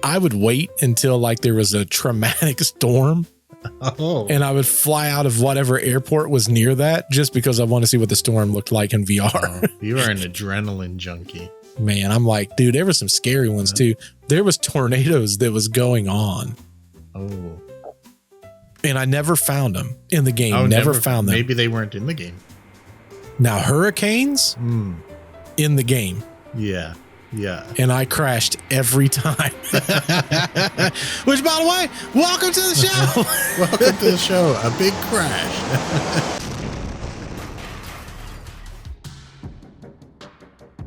I would wait until like there was a traumatic storm. Oh. And I would fly out of whatever airport was near that just because I want to see what the storm looked like in VR. Oh, you are an adrenaline junkie. Man, I'm like, dude, there were some scary ones too. There was tornadoes that was going on. Oh. And I never found them in the game. Oh, never found them. Maybe they weren't in the game. Now, hurricanes in the game. Yeah. Yeah. And I crashed every time. Which, by the way, welcome to the show. Welcome to the show. A big crash.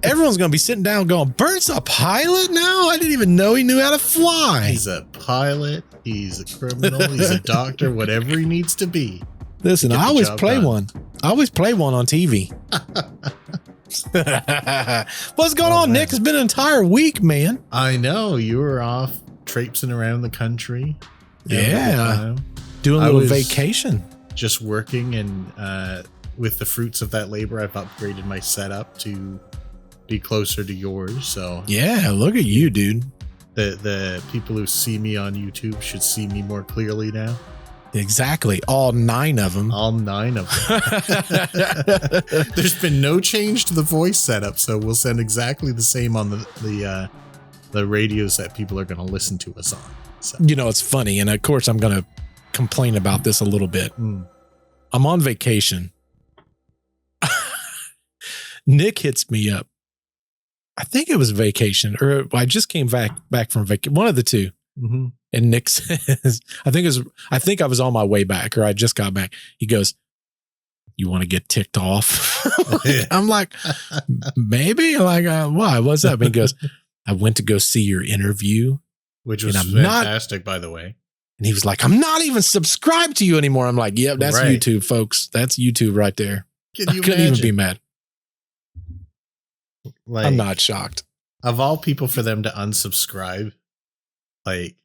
Everyone's going to be sitting down going, Bert's a pilot now? I didn't even know he knew how to fly. He's a pilot. He's a criminal. He's a doctor. Whatever he needs to be. Listen, I always play one. I always play one on TV. What's going on, Nick? It's been an entire week, man. I know. You were off traipsing around the country. Yeah. Doing a little vacation. Just working, and with the fruits of that labor, I've upgraded my setup to be closer to yours. So yeah, look at you, dude. The people who see me on YouTube should see me more clearly now. Exactly. All 9 of them. All 9 of them. There's been no change to the voice setup, so we'll sound exactly the same on the radios that people are going to listen to us on. So. You know, it's funny, and of course I'm going to complain about this a little bit. I'm on vacation. Nick hits me up. I think it was vacation, or I just came back from vacation. One of the two. Mm-hmm. And Nick says, I think I was on my way back, or I just got back. He goes, "You want to get ticked off?" I'm like, maybe. Like, why? What's up? And he goes, "I went to go see your interview, which was fantastic, by the way." And he was like, "I'm not even subscribed to you anymore." I'm like, "Yep, that's right. YouTube, folks. That's YouTube right there." I couldn't even be mad. Like, I'm not shocked. Of all people, for them to unsubscribe, like,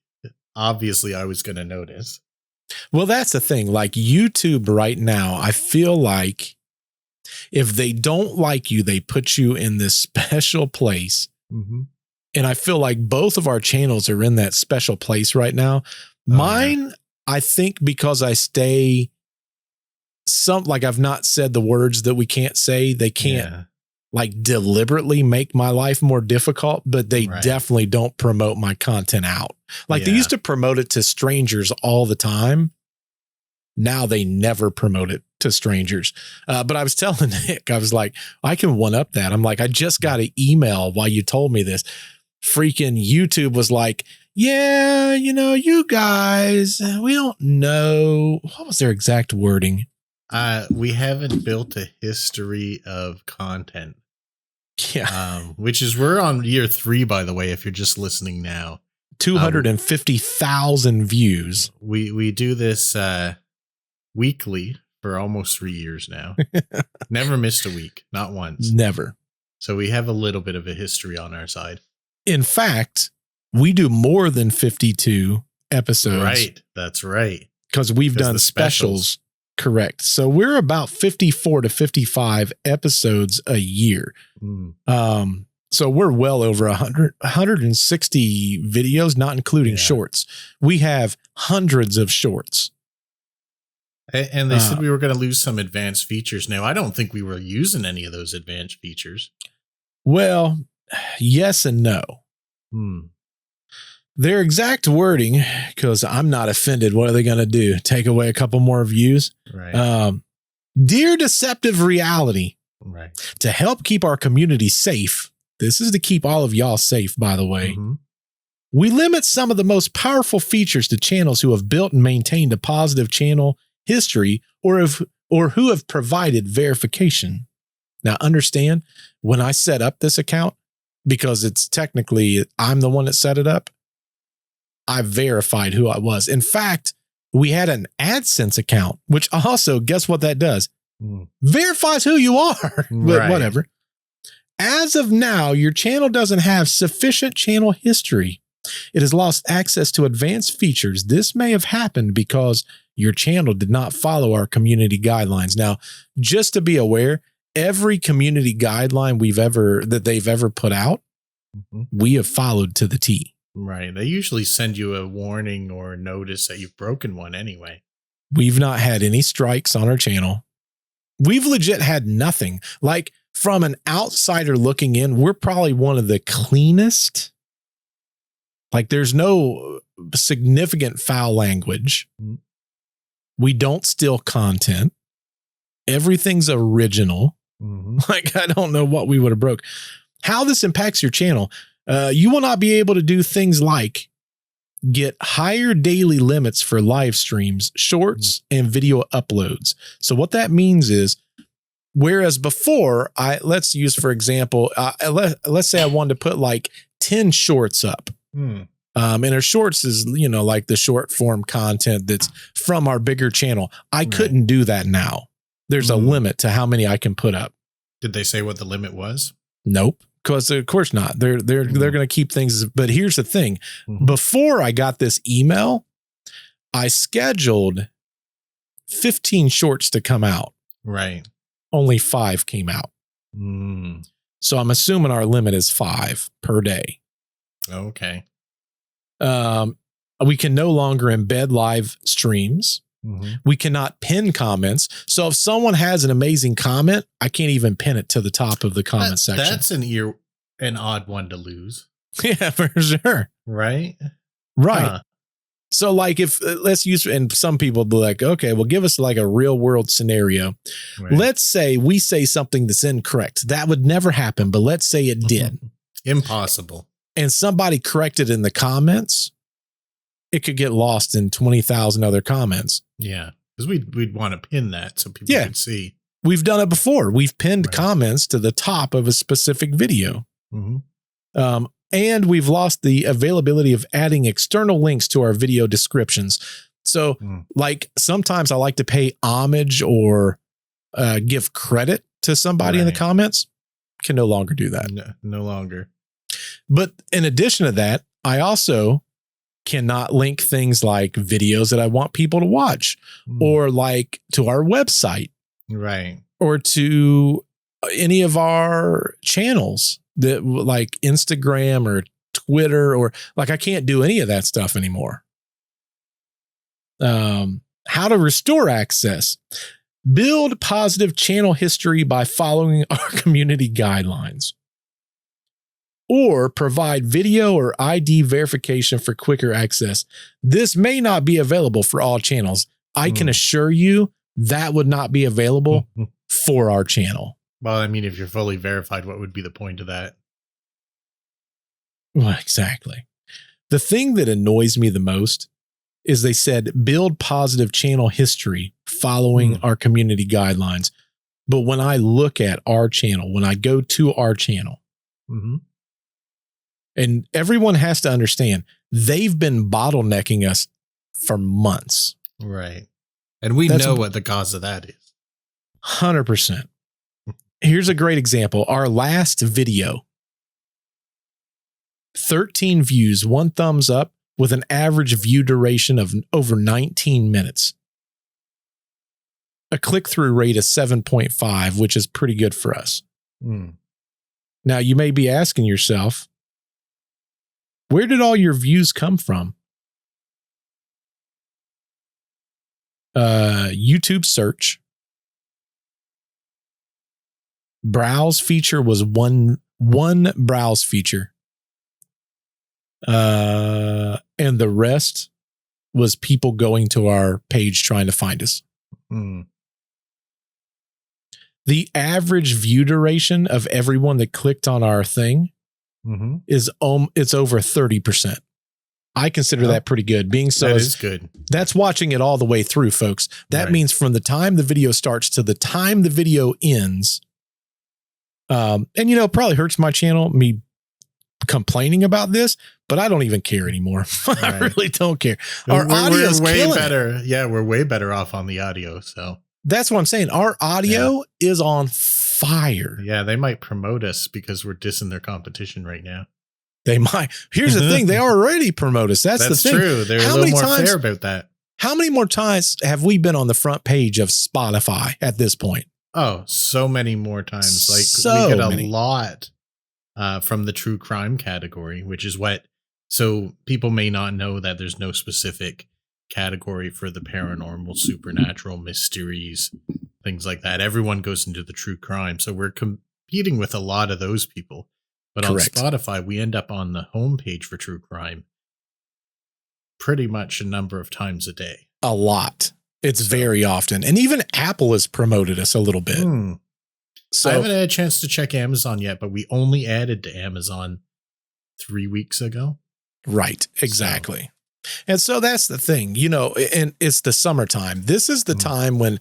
obviously I was going to notice. Well, that's the thing. Like, YouTube right now, I feel like if they don't like you, they put you in this special place. Mm-hmm. And I feel like both of our channels are in that special place right now. Mine, I think because I stay like I've not said the words that we can't say, they can't like deliberately make my life more difficult, but they definitely don't promote my content out. Like they used to promote it to strangers all the time. Now they never promote it to strangers. But I was telling Nick, I was like, I can one up that. I'm like, I just got an email while you told me this. Freaking YouTube was like, yeah, you know, you guys, we don't know. What was their exact wording? We haven't built a history of content. Yeah. Which is, we're on year 3, by the way, if you're just listening now. 250,000 views. We do this weekly for almost 3 years now. Never missed a week, not once. Never. So we have a little bit of a history on our side. In fact, we do more than 52 episodes. Right. That's right. Because we've done specials. Correct. So we're about 54 to 55 episodes a year. So we're well over 160 videos, not including shorts. We have hundreds of shorts. And they said we were going to lose some advanced features. Now, I don't think we were using any of those advanced features. Well, yes and no. Their exact wording, because I'm not offended. What are they going to do? Take away a couple more views? Right. Dear Deceptive Reality, right. To help keep our community safe, this is to keep all of y'all safe, by the way. We limit some of the most powerful features to channels who have built and maintained a positive channel history or who have provided verification. Now, understand, when I set up this account, because it's technically I'm the one that set it up, I verified who I was. In fact, we had an AdSense account, which also, guess what that does? Verifies who you are. But whatever. As of now, your channel doesn't have sufficient channel history. It has lost access to advanced features. This may have happened because your channel did not follow our community guidelines. Now, just to be aware, every community guideline that they've ever put out, we have followed to the T. Right. They usually send you a warning or a notice that you've broken one anyway. We've not had any strikes on our channel. We've legit had nothing. Like, from an outsider looking in, we're probably one of the cleanest. Like, there's no significant foul language. We don't steal content. Everything's original. Like, I don't know what we would have broke. How this impacts your channel. You will not be able to do things like get higher daily limits for live streams, shorts, and video uploads. So what that means is, whereas before, let's use, for example, let's say I wanted to put like 10 shorts up. And our shorts is, like the short form content that's from our bigger channel. I couldn't do that now. There's a limit to how many I can put up. Did they say what the limit was? Nope. Because of course not. They're going to keep things. But here's the thing. Before I got this email, I scheduled 15 shorts to come out. Right. Only 5 came out. So I'm assuming our limit is 5 per day. Okay. We can no longer embed live streams. We cannot pin comments. So if someone has an amazing comment, I can't even pin it to the top of the comment section. That's an odd one to lose. Yeah, for sure. Right. So like, if let's use, and some people be like, okay, well, give us like a real world scenario. Let's say we say something that's incorrect. That would never happen, but let's say it did. Impossible. And somebody corrected in the comments. It could get lost in 20,000 other comments. Yeah. Because we'd want to pin that so people can see. We've done it before. We've pinned comments to the top of a specific video. And we've lost the availability of adding external links to our video descriptions. So like, sometimes I like to pay homage or give credit to somebody in the comments. Can no longer do that. No longer. But in addition to that, I also cannot link things like videos that I want people to watch or like to our website. Right. Or to any of our channels that like Instagram or Twitter, or like, I can't do any of that stuff anymore. How to restore access. Build positive channel history by following our community guidelines. Or provide video or ID verification for quicker access. This may not be available for all channels. I can assure you that would not be available for our channel. Well, I mean, if you're fully verified, what would be the point of that? Well, exactly. The thing that annoys me the most is they said build positive channel history following our community guidelines. But when I look at our channel, when I go to our channel, and everyone has to understand, they've been bottlenecking us for months. Right. And we know what the cause of that is. 100%. Here's a great example. Our last video, 13 views, 1 thumbs up with an average view duration of over 19 minutes. A click-through rate of 7.5, which is pretty good for us. Now, you may be asking yourself, where did all your views come from? YouTube search. Browse feature was one browse feature. And the rest was people going to our page trying to find us. The average view duration of everyone that clicked on our thing is it's over 30%. I consider that pretty good. Being so, that is good. That's watching it all the way through, folks. That means from the time the video starts to the time the video ends. And it probably hurts my channel, me complaining about this, but I don't even care anymore. I really don't care. Our audio is way better. Yeah, we're way better off on the audio. So that's what I'm saying. Our audio is on fire. Yeah, they might promote us because we're dissing their competition right now. They might. Here's the thing. They already promote us. That's the thing. True. They're a little more fair about that. How many more times have we been on the front page of Spotify at this point? Oh, so many more times. Like we get a lot from the true crime category, which is what So people may not know that there's no specific category for the paranormal, supernatural, mysteries, things like that. Everyone goes into the true crime. So we're competing with a lot of those people. But Correct. on Spotify, we end up on the homepage for true crime pretty much a number of times a day. A lot. It's very often. And even Apple has promoted us a little bit. So I haven't had a chance to check Amazon yet, but we only added to Amazon 3 weeks ago. Right. Exactly. And so that's the thing, you know, and it's the summertime. This is the time when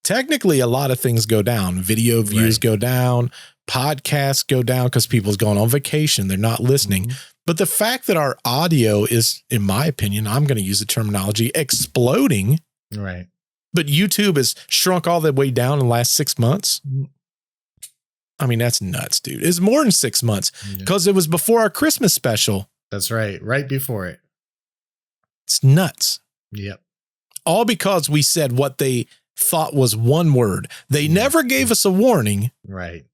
technically a lot of things go down. Video views go down, podcasts go down because people's going on vacation. They're not listening. But the fact that our audio is, in my opinion, I'm going to use the terminology, exploding. Right. But YouTube has shrunk all the way down in the last 6 months. I mean, that's nuts, dude. It's more than 6 months because it was before our Christmas special. That's right. Right before it. It's nuts. Yep. All because we said what they thought was one word. They never gave us a warning. Right.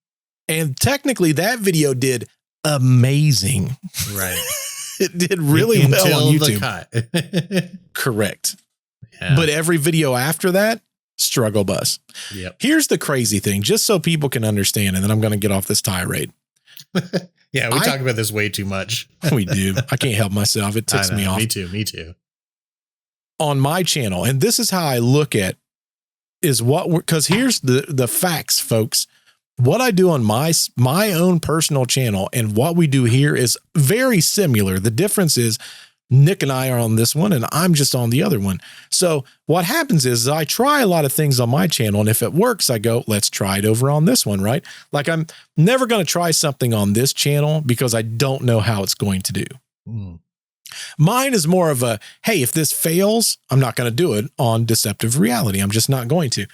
And technically that video did amazing. Right. It did really well on YouTube. Correct. Yeah. But every video after that, struggle bus. Yep. Here's the crazy thing, just so people can understand, and then I'm going to get off this tirade. Yeah, we talk about this way too much. We do. I can't help myself. It ticks me off. Me too. On my channel, and this is how I look at is what we're, because here's the facts, folks. What I do on my own personal channel and what we do here is very similar. The difference is Nick and I are on this one and I'm just on the other one. So what happens is I try a lot of things on my channel, and if it works, I go, let's try it over on this one, right? Like I'm never going to try something on this channel because I don't know how it's going to do. Mine is more of a, hey, if this fails, I'm not going to do it on Deceptive Reality. I'm just not going to.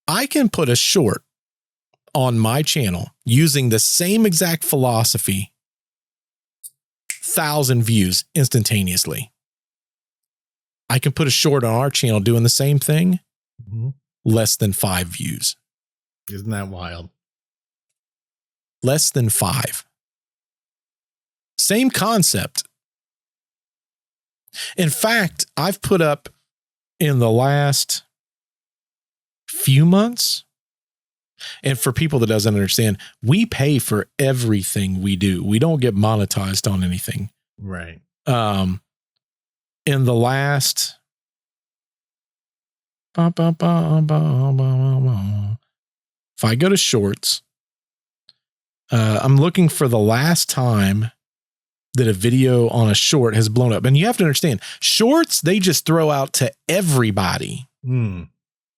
I can put a short on my channel using the same exact philosophy, 1,000 views instantaneously. I can put a short on our channel doing the same thing, less than 5 views. Isn't that wild? Less than 5. Same concept. In fact, I've put up in the last few months, and for people that doesn't understand, we pay for everything we do. We don't get monetized on anything. Right. In the last if I go to shorts, I'm looking for the last time that a video on a short has blown up. And you have to understand, shorts, they just throw out to everybody.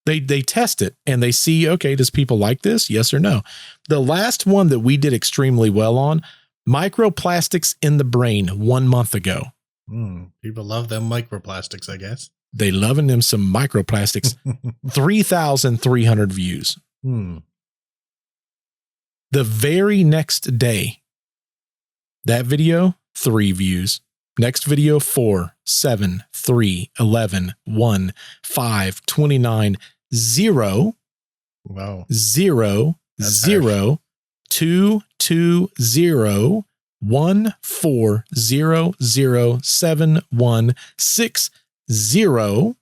They test it and they see, okay, does people like this? Yes or no? The last one that we did extremely well on, microplastics in the brain, 1 month ago. People love them microplastics, I guess. They loving them some microplastics. 3,300 views. The very next day, that video, 3 views. Next video, 4, 7, 3, 11, 1, 5, 29, 0. Wow. 0, That's 0, 2, 2, 0, 1, 4, 0, 0, 7, 1, 6, 0.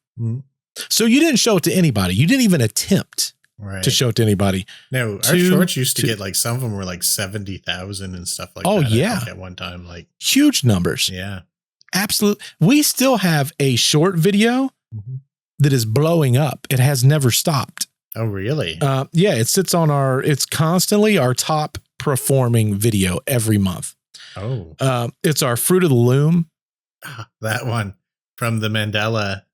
So you didn't show it to anybody. You didn't even attempt to show it to anybody. No, our shorts used to get like, some of them were like 70,000 and stuff like that. Oh, yeah. I think at one time, like huge numbers. Yeah. Absolutely. We still have a short video that is blowing up. It has never stopped. Oh, really? Yeah, it sits on it's constantly our top performing video every month. Oh. It's our Fruit of the Loom. That one from the Mandela.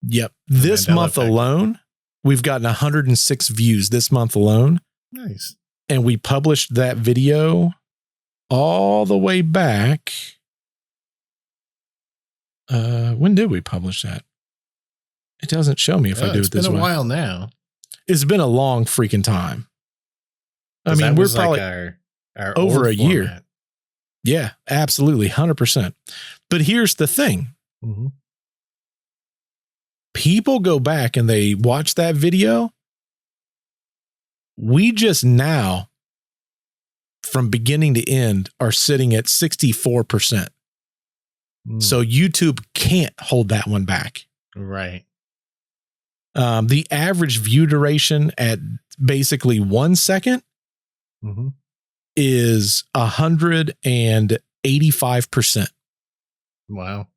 Yep. This Mandela month Effect. alone, we've gotten 106 views this month alone. Nice. And we published that video all the way back. When did we publish that? It doesn't show me if I do it this way. It's been a while now. It's been a long freaking time. I mean, we're probably like our over a year. Format. Yeah, absolutely. 100%. But here's the thing. People go back and they watch that video. We just now from beginning to end are sitting at 64%. So YouTube can't hold that one back. Right. The average view duration at basically 1 second is 185%. Wow.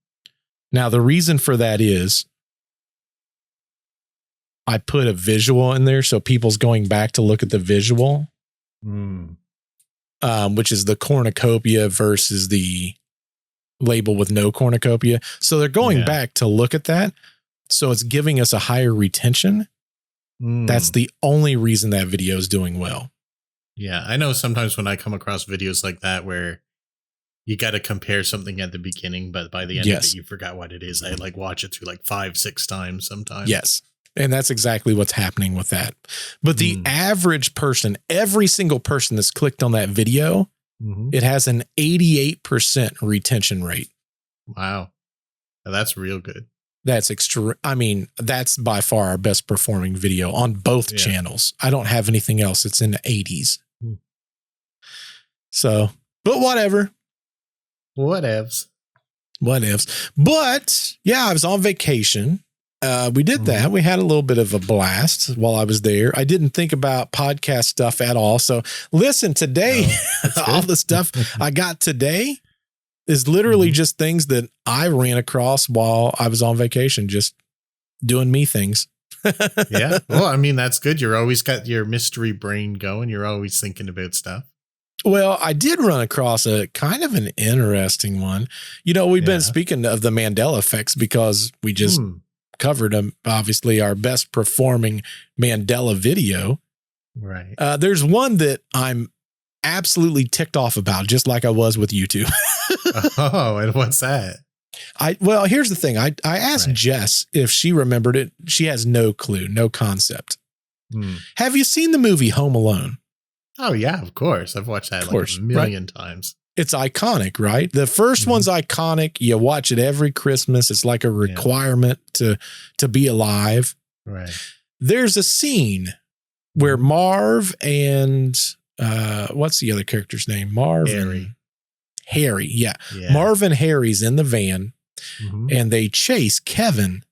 Now, the reason for that is I put a visual in there. So people's going back to look at the visual, which is the cornucopia versus the label with no cornucopia. So they're going back to look at that. So it's giving us a higher retention. That's the only reason that video is doing well. Yeah. I know sometimes when I come across videos like that where you got to compare something at the beginning, but by the end of it, you forgot what it is. I like watch it through like 5-6 times sometimes. Yes. And that's exactly what's happening with that. But the average person, every single person that's clicked on that video, it has an 88% retention rate. Wow. Now that's real good. That's extra. I mean, that's by far our best performing video on both channels. I don't have anything else. It's in the 80s. So, but whatever. Whatevs. But yeah, I was on vacation. We did that. We had a little bit of a blast while I was there. I didn't think about podcast stuff at all. So listen, today, all the stuff I got today is literally just things that I ran across while I was on vacation, just doing me things. Yeah. Well, I mean, that's good. You're always got your mystery brain going. You're always thinking about stuff. Well, I did run across a kind of an interesting one. You know, we've been speaking of the Mandela effects because we just covered obviously our best performing Mandela video. Right. There's one that I'm absolutely ticked off about, just like I was with YouTube. Oh, and what's that? Well, here's the thing. I asked Jess if she remembered it. She has no clue, no concept. Have you seen the movie Home Alone? Oh, yeah, of course. I've watched that like a million times. It's iconic, right? The first one's iconic. You watch it every Christmas. It's like a requirement to be alive. Right. There's a scene where Marv and what's the other character's name? Harry. Yeah. Marv and Harry's in the van and they chase Kevin,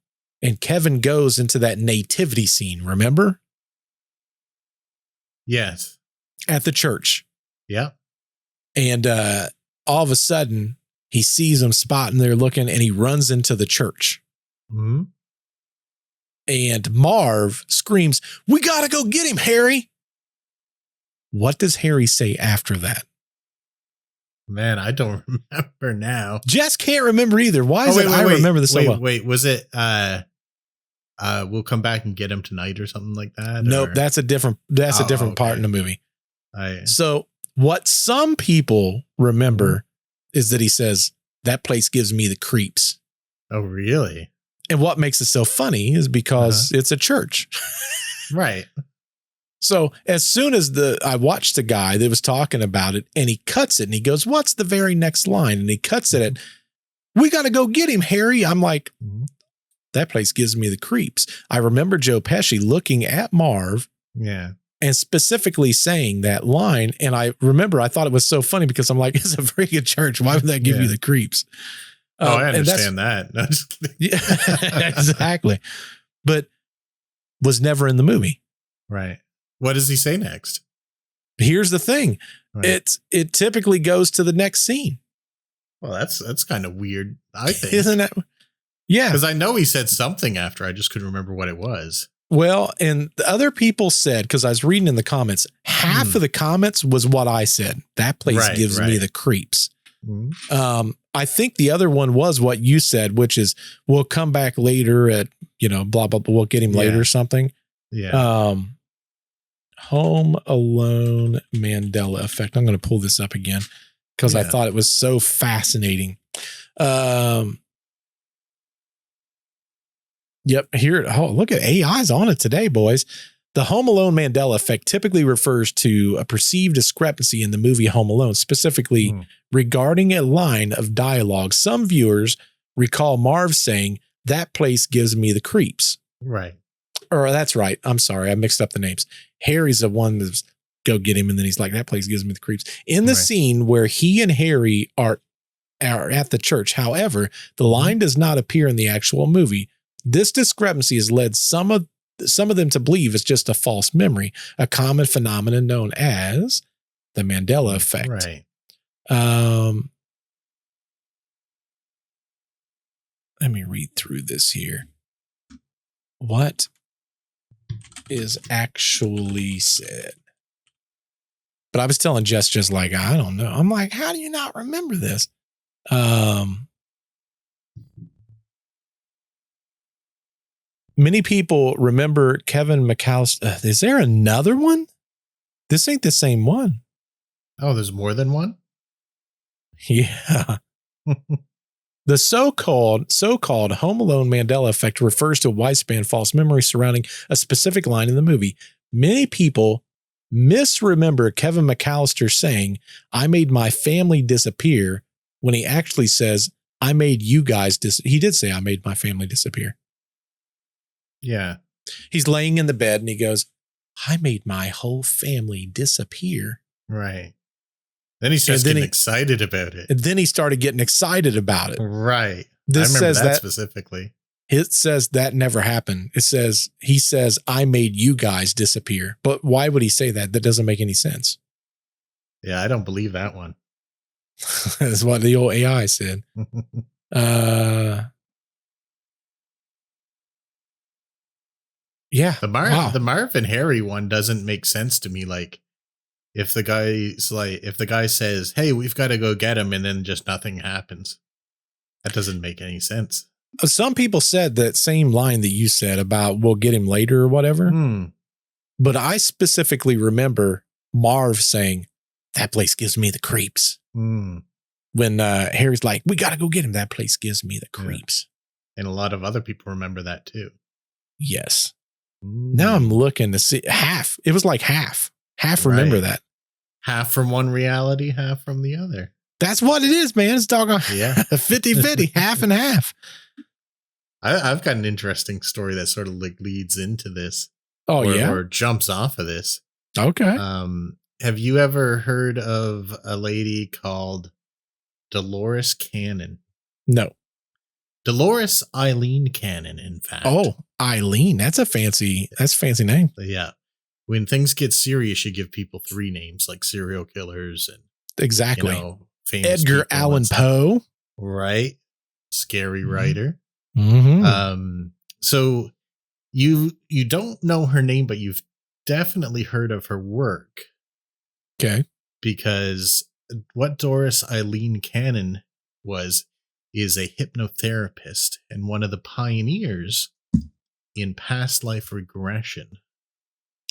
and Kevin goes into that nativity scene. Remember? Yes. At the church. Yeah. And all of a sudden he sees them spotting there looking, and he runs into the church. And Marv screams, "We got to go get him, Harry." What does Harry say after that? Man, I don't remember now. Jess can't remember either. Why is it I remember this so well? Wait, was it we'll come back and get him tonight or something like that? Nope, that's a different part in the movie. So what some people remember is that he says, "That place gives me the creeps." Oh, really? And what makes it so funny is because it's a church. Right. So as soon as I watched the guy that was talking about it, and he cuts it and he goes, "What's the very next line?" And he cuts it at, "We got to go get him, Harry." I'm like, that place gives me the creeps. I remember Joe Pesci looking at Marv. Yeah. And specifically saying that line. And I remember I thought it was so funny because I'm like, it's a freaking church. Why would that give you the creeps? Oh, I understand that. No, just kidding. Yeah, exactly. But was never in the movie. Right. What does he say next? Here's the thing. Right. It typically goes to the next scene. Well, that's kind of weird, I think. Isn't that? Yeah. Because I know he said something after. I just couldn't remember what it was. Well, and the other people said, because I was reading in the comments, half of the comments was what I said. That place gives me the creeps. I think the other one was what you said, which is we'll come back later at, blah, blah, blah. We'll get him later or something. Yeah. Home Alone Mandela Effect. I'm going to pull this up again because I thought it was so fascinating. Yep. Here. Oh, look at AI's on it today, boys. The Home Alone Mandela Effect typically refers to a perceived discrepancy in the movie Home Alone, specifically regarding a line of dialogue. Some viewers recall Marv saying, "That place gives me the creeps." Right. Or that's right. I'm sorry. I mixed up the names. Harry's the one that's go get him. And then he's like, that place gives me the creeps. In the scene where he and Harry are at the church, however, the line does not appear in the actual movie. This discrepancy has led some of them to believe it's just a false memory, a common phenomenon known as the Mandela Effect. Right. Let me read through this here. What is actually said? But I was telling Jess just like, I don't know. I'm like, how do you not remember this? Many people remember Kevin McAllister. Is there another one? This ain't the same one. Oh, there's more than one? Yeah. The so-called Home Alone Mandela Effect refers to a widespan false memory surrounding a specific line in the movie. Many people misremember Kevin McAllister saying, I made my family disappear, when he actually says, I made you guys he did say, I made my family disappear. Yeah. He's laying in the bed and he goes, I made my whole family disappear. Right. Then he starts getting excited about it. And then he started getting excited about it. Right. This I remember says that specifically. It says that never happened. He says, I made you guys disappear. But why would he say that? That doesn't make any sense. Yeah, I don't believe that one. That's what the old AI said. Yeah. The Marv and Harry one doesn't make sense to me. Like, if the guy says, hey, we've got to go get him, and then just nothing happens. That doesn't make any sense. Some people said that same line that you said about we'll get him later or whatever. But I specifically remember Marv saying, that place gives me the creeps. When Harry's like, we got to go get him. That place gives me the creeps. And a lot of other people remember that too. Yes. Now I'm looking to see half. It was like half. Half remember that. Half from one reality, half from the other. That's what it is, man. It's doggone 50-50, half and half. I've got an interesting story that sort of like leads into this. Oh, or jumps off of this. Okay. Have you ever heard of a lady called Dolores Cannon? No. Dolores Eileen Cannon, in fact. Oh, Eileen. That's a fancy name. Yeah. When things get serious, you give people 3 names, like serial killers and exactly. Famous Edgar Allan Poe. Right. Scary writer. So you don't know her name, but you've definitely heard of her work. Okay. Because what Doris Eileen Cannon is a hypnotherapist and one of the pioneers in past life regression.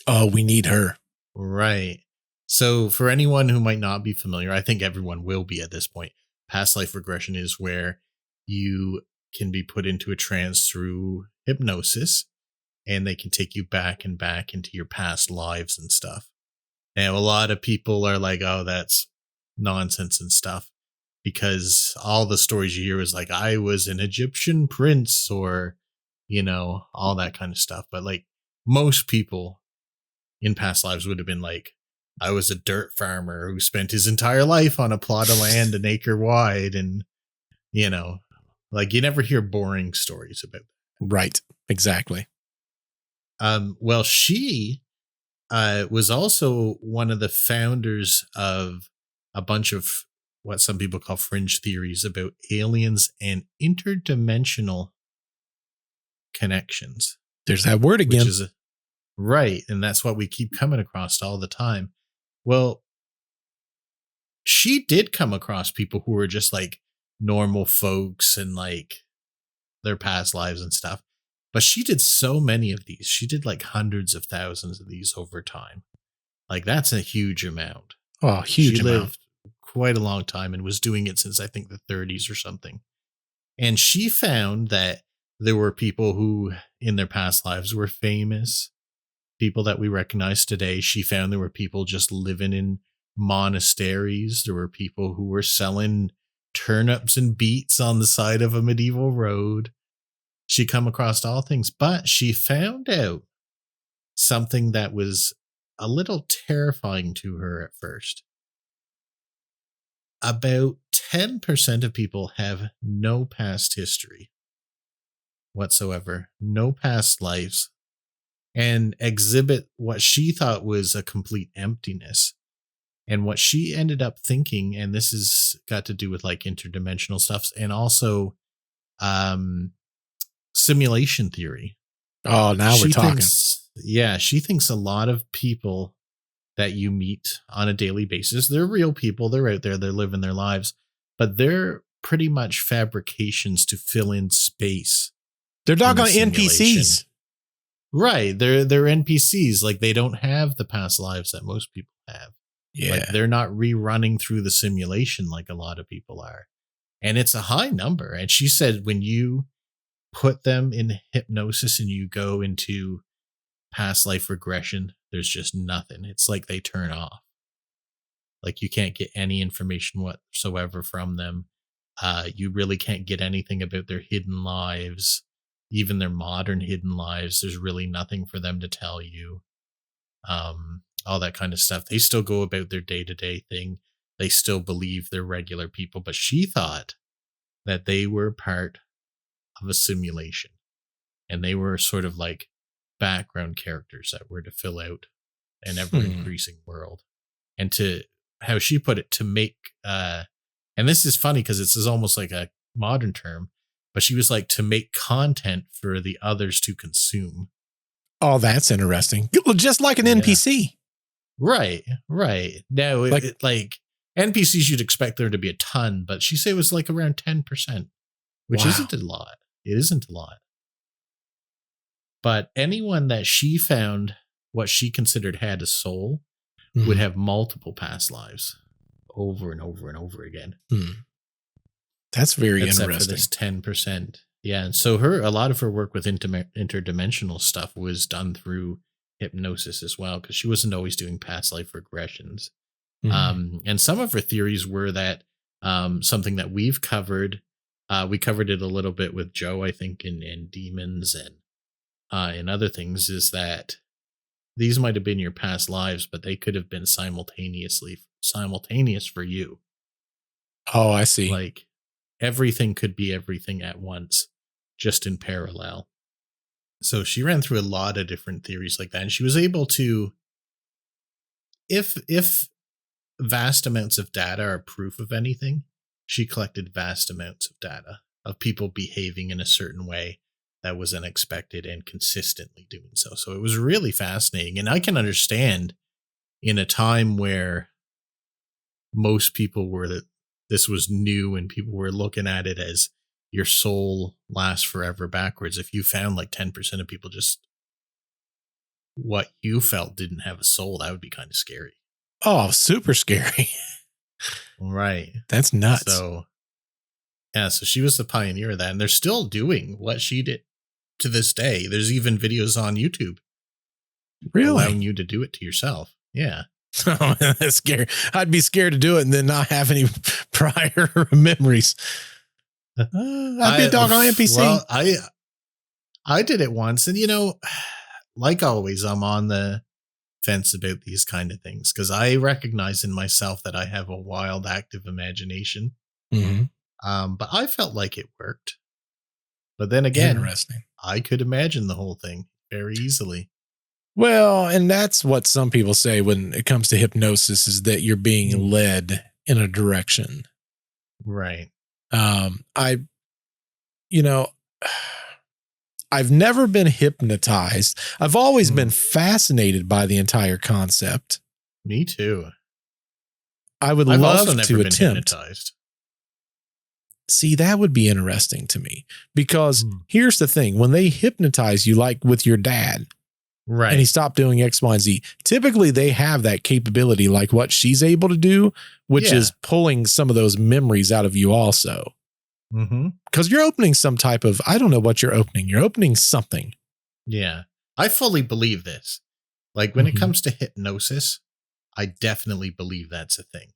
Oh, we need her. Right. So for anyone who might not be familiar, I think everyone will be at this point. Past life regression is where you can be put into a trance through hypnosis, and they can take you back and back into your past lives and stuff. Now, a lot of people are like, oh, that's nonsense and stuff, because all the stories you hear is like, I was an Egyptian prince, or, all that kind of stuff. But like most people in past lives would have been like, I was a dirt farmer who spent his entire life on a plot of land an acre wide. And, like you never hear boring stories about that. Right. Exactly. Well, she was also one of the founders of a bunch of what some people call fringe theories about aliens and interdimensional connections. There's that word again. Right. And that's what we keep coming across all the time. Well, she did come across people who were just like normal folks and like their past lives and stuff. But she did so many of these. She did like hundreds of thousands of these over time. Like that's a huge amount. Oh, huge she amount. Lived quite a long time and was doing it since I think the 30s or something. And she found that there were people who in their past lives were famous, people that we recognize today. She found there were people just living in monasteries. There were people who were selling turnips and beets on the side of a medieval road. She come across all things, but she found out something that was a little terrifying to her at first. About 10% of people have no past history whatsoever, no past lives, and exhibit what she thought was a complete emptiness. And what she ended up thinking, and this has got to do with like interdimensional stuff and also simulation theory. Oh, now we're talking. She thinks a lot of people that you meet on a daily basis, they're real people, they're out there, they're living their lives, but they're pretty much fabrications to fill in space. They're doggone NPCs. Right. They're NPCs. Like they don't have the past lives that most people have. Yeah. Like they're not rerunning through the simulation like a lot of people are. And it's a high number. And she said when you put them in hypnosis and you go into past life regression, there's just nothing. It's like they turn off. Like you can't get any information whatsoever from them. You really can't get anything about their hidden lives, even their modern hidden lives. There's really nothing for them to tell you. All that kind of stuff. They still go about their day-to-day thing. They still believe they're regular people, but she thought that they were part of a simulation and they were sort of like background characters that were to fill out an ever-increasing world. And to how she put it, to make and this is funny because this is almost like a modern term, but she was like, to make content for the others to consume. Oh, that's interesting. Just like an NPC. Right. No, like NPCs, you'd expect there to be a ton, but she said it was like around 10%, which isn't a lot. It isn't a lot. But anyone that she found what she considered had a soul would have multiple past lives over and over and over again. That's very Except interesting. for this 10%. Yeah. And so a lot of her work with interdimensional stuff was done through hypnosis as well, because she wasn't always doing past life regressions. And some of her theories were that something that we've covered, we covered it a little bit with Joe, I think, in Demons and other things, is that these might have been your past lives, but they could have been simultaneous for you. Oh, I see. Like everything could be everything at once, just in parallel. So she ran through a lot of different theories like that, and she was able to, if vast amounts of data are proof of anything, she collected vast amounts of data of people behaving in a certain way that was unexpected and consistently doing so. So it was really fascinating. And I can understand in a time where most people this was new and people were looking at it as your soul lasts forever backwards. If you found like 10% of people just what you felt didn't have a soul, that would be kind of scary. Oh, super scary. Right. That's nuts. So, yeah, so she was the pioneer of that. And they're still doing what she did to this day. There's even videos on YouTube. Really? Allowing you to do it to yourself. Yeah. Oh, that's scary. I'd be scared to do it and then not have any prior memories. I'd be a doggone NPC. Well, I did it once, and like always, I'm on the fence about these kind of things because I recognize in myself that I have a wild, active imagination. But I felt like it worked. But then again, interesting. I could imagine the whole thing very easily. Well, and that's what some people say when it comes to hypnosis, is that you're being led in a direction. Right. I've never been hypnotized. I've always been fascinated by the entire concept. Me too. I've love also never to been attempt. Hypnotized. See, that would be interesting to me because here's the thing. When they hypnotize you, like with your dad, right, and he stopped doing X, Y, and Z, typically they have that capability like what she's able to do, which is pulling some of those memories out of you also. Because you're opening some type of, I don't know what you're opening. You're opening something. Yeah. I fully believe this. Like when it comes to hypnosis, I definitely believe that's a thing.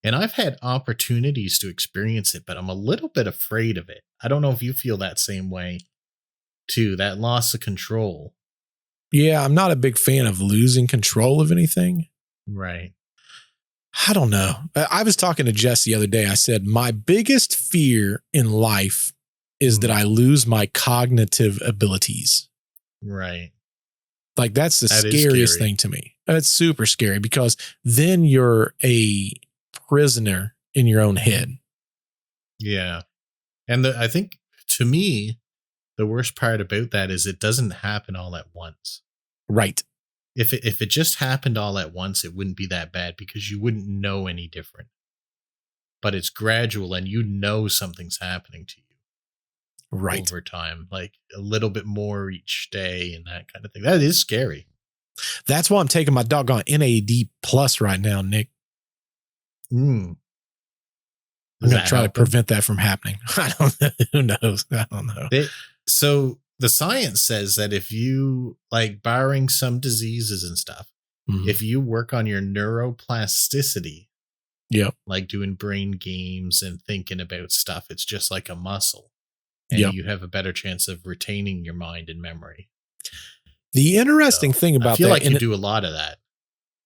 And I've had opportunities to experience it, but I'm a little bit afraid of it. I don't know if you feel that same way too, that loss of control. Yeah, I'm not a big fan of losing control of anything. Right. I don't know. I was talking to Jess the other day. I said, my biggest fear in life is that I lose my cognitive abilities. Right. Like that's the scariest thing to me. It's super scary because then you're a prisoner in your own head. Yeah. And I think to me, the worst part about that is it doesn't happen all at once. Right. If it just happened all at once, it wouldn't be that bad because you wouldn't know any different. But it's gradual and you know something's happening to you. Right. Over time, like a little bit more each day and that kind of thing. That is scary. That's why I'm taking my doggone NAD plus right now, Nick. I'm going to try to prevent that from happening. I don't know. Who knows? I don't know. So the science says that if you, like, barring some diseases and stuff, if you work on your neuroplasticity, like doing brain games and thinking about stuff, it's just like a muscle. And you have a better chance of retaining your mind and memory. The interesting thing about that, I feel like you do a lot of that.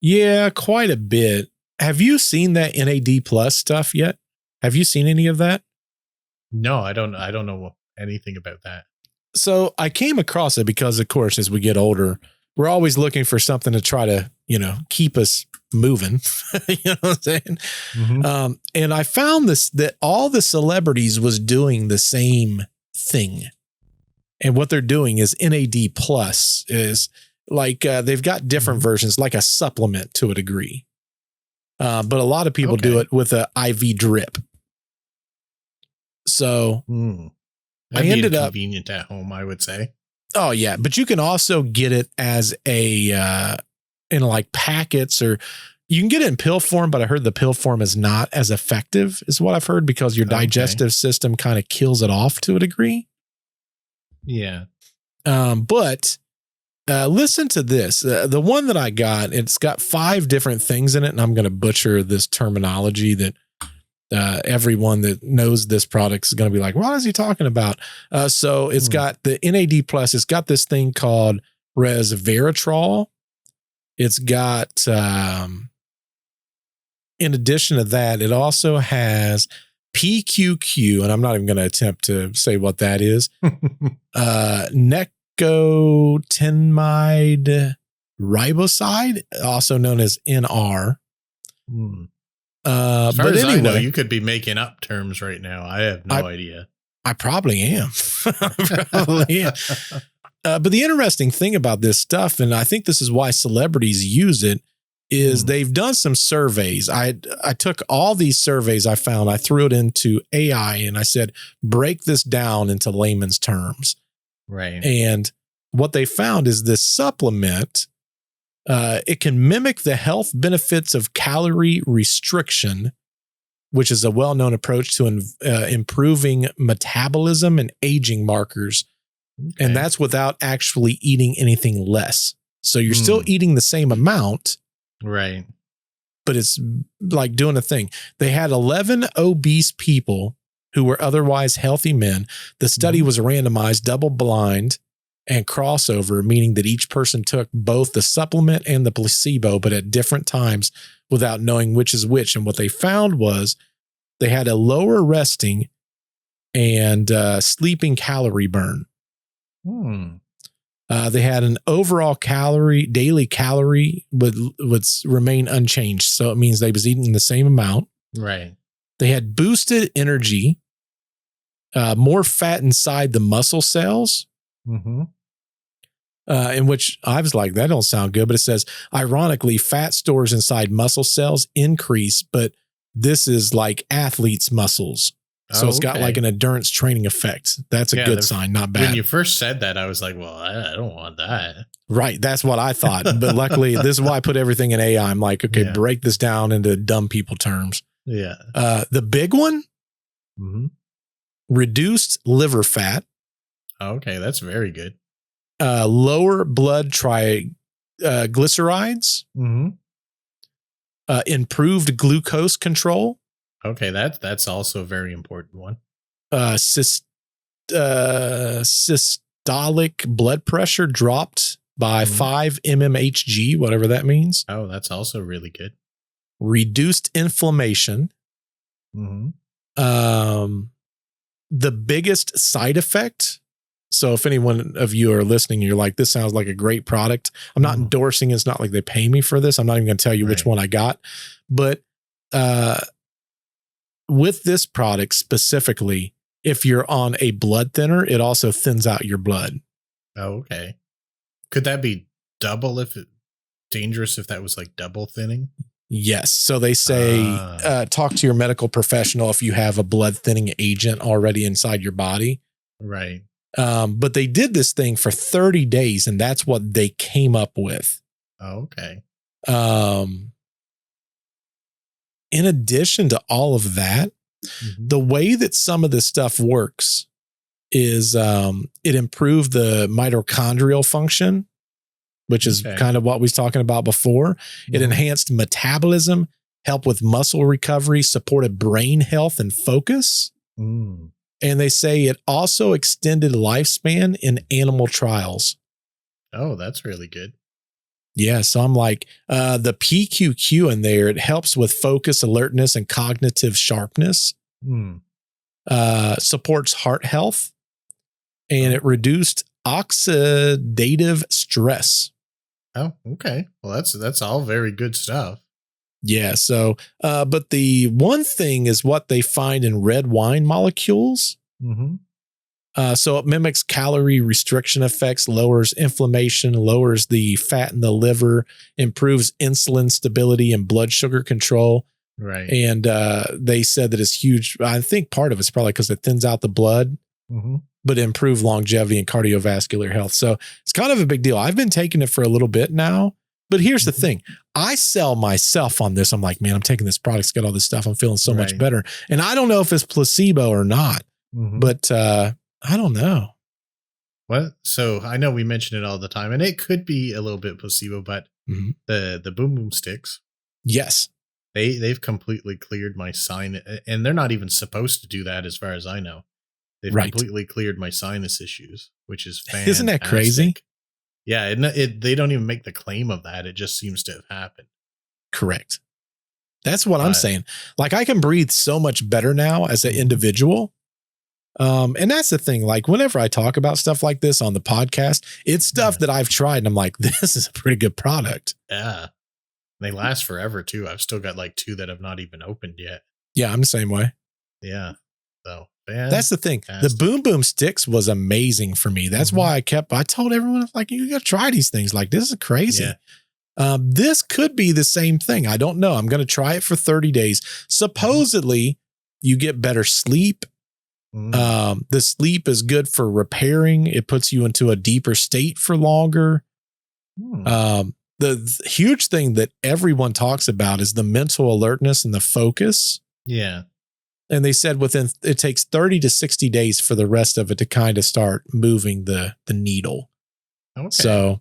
Yeah, quite a bit. Have you seen that NAD plus stuff yet? Have you seen any of that? No, I don't know anything about that. So I came across it because, of course, as we get older, we're always looking for something to try to, keep us moving. You know what I'm saying? And I found that all the celebrities was doing the same thing. And what they're doing is NAD plus is like, they've got different versions, like a supplement to a degree. But a lot of people do it with an IV drip. So I ended up convenient at home, I would say. Oh yeah. But you can also get it as in like packets, or you can get it in pill form, but I heard the pill form is not as effective is what I've heard because your digestive system kind of kills it off to a degree. Yeah. But listen to this. The one that I got, it's got 5 different things in it, and I'm going to butcher this terminology that everyone that knows this product is going to be like, what is he talking about? So it's got the NAD plus. It's got this thing called resveratrol. It's got, in addition to that, it also has PQQ, and I'm not even going to attempt to say what that is. Nicotinamide riboside, also known as NR. As far but as anyway, I know, you could be making up terms right now. I have no idea. I probably am. But the interesting thing about this stuff, and I think this is why celebrities use it, is they've done some surveys. I took all these surveys I found, I threw it into AI, and I said, break this down into layman's terms. Right. And what they found is this supplement, it can mimic the health benefits of calorie restriction, which is a well-known approach to improving metabolism and aging markers. Okay. And that's without actually eating anything less. So you're still eating the same amount. Right. But it's like doing a thing. They had 11 obese people who were otherwise healthy men. The study was randomized, double-blind, and crossover, meaning that each person took both the supplement and the placebo, but at different times without knowing which is which. And what they found was they had a lower resting and sleeping calorie burn. They had an overall daily calorie would remain unchanged. So it means they was eating the same amount. Right. They had boosted energy, more fat inside the muscle cells. In which I was like, that don't sound good, but it says, ironically, fat stores inside muscle cells increase, but this is like athletes' muscles. So it's got like an endurance training effect. That's a good sign, not bad. When you first said that, I was like, well, I don't want that. Right. That's what I thought. But luckily, this is why I put everything in AI. I'm like, okay, break this down into dumb people terms. Yeah. The big one, reduced liver fat. Okay, that's very good. Lower blood triglycerides. Improved glucose control. Okay, that's also a very important one. Systolic blood pressure dropped by 5 mmHg, whatever that means. Oh, that's also really good. Reduced inflammation. The biggest side effect. So if anyone of you are listening, you're like, this sounds like a great product. I'm not endorsing it. It's not like they pay me for this. I'm not even going to tell you which one I got. But with this product specifically, if you're on a blood thinner, it also thins out your blood. Oh, okay. Could that be dangerous if that was like double thinning? Yes. So they say, talk to your medical professional if you have a blood thinning agent already inside your body. Right. But they did this thing for 30 days and that's what they came up with. Oh, okay. In addition to all of that, the way that some of this stuff works is it improved the mitochondrial function, which is kind of what we was talking about before. It enhanced metabolism, helped with muscle recovery, supported brain health and focus. And they say it also extended lifespan in animal trials. Oh, that's really good. Yeah. So I'm like, the PQQ in there, it helps with focus, alertness, and cognitive sharpness. Supports heart health, and it reduced oxidative stress. Oh, okay. Well, that's all very good stuff. Yeah. So, but the one thing is what they find in red wine molecules. So it mimics calorie restriction effects, lowers inflammation, lowers the fat in the liver, improves insulin stability and blood sugar control. Right. And they said that it's huge. I think part of it's probably because it thins out the blood, but improve longevity and cardiovascular health. So it's kind of a big deal. I've been taking it for a little bit now, but here's the thing. I sell myself on this. I'm like, man, I'm taking this product. It's got all this stuff. I'm feeling so much better. And I don't know if it's placebo or not, but I don't know. Well, so I know we mention it all the time, and it could be a little bit placebo, but the boom boom sticks. Yes. They've completely cleared my sinus, and they're not even supposed to do that as far as I know. They've completely cleared my sinus issues, which is fantastic. Isn't that crazy? Yeah, they don't even make the claim of that. It just seems to have happened. Correct. That's what I'm saying. Like I can breathe so much better now as an individual. And that's the thing. Like whenever I talk about stuff like this on the podcast, it's stuff that I've tried and I'm like, this is a pretty good product. Yeah. They last forever too. I've still got like 2 that have not even opened yet. Yeah, I'm the same way. Yeah. So that's the thing. The boom boom sticks was amazing for me. That's why I told everyone, like, you got to try these things. Like, this is crazy. Yeah. This could be the same thing. I don't know. I'm going to try it for 30 days. Supposedly you get better sleep. The sleep is good for repairing. It puts you into a deeper state for longer. The huge thing that everyone talks about is the mental alertness and the focus. Yeah. And they said it takes 30 to 60 days for the rest of it to kind of start moving the needle. Okay. So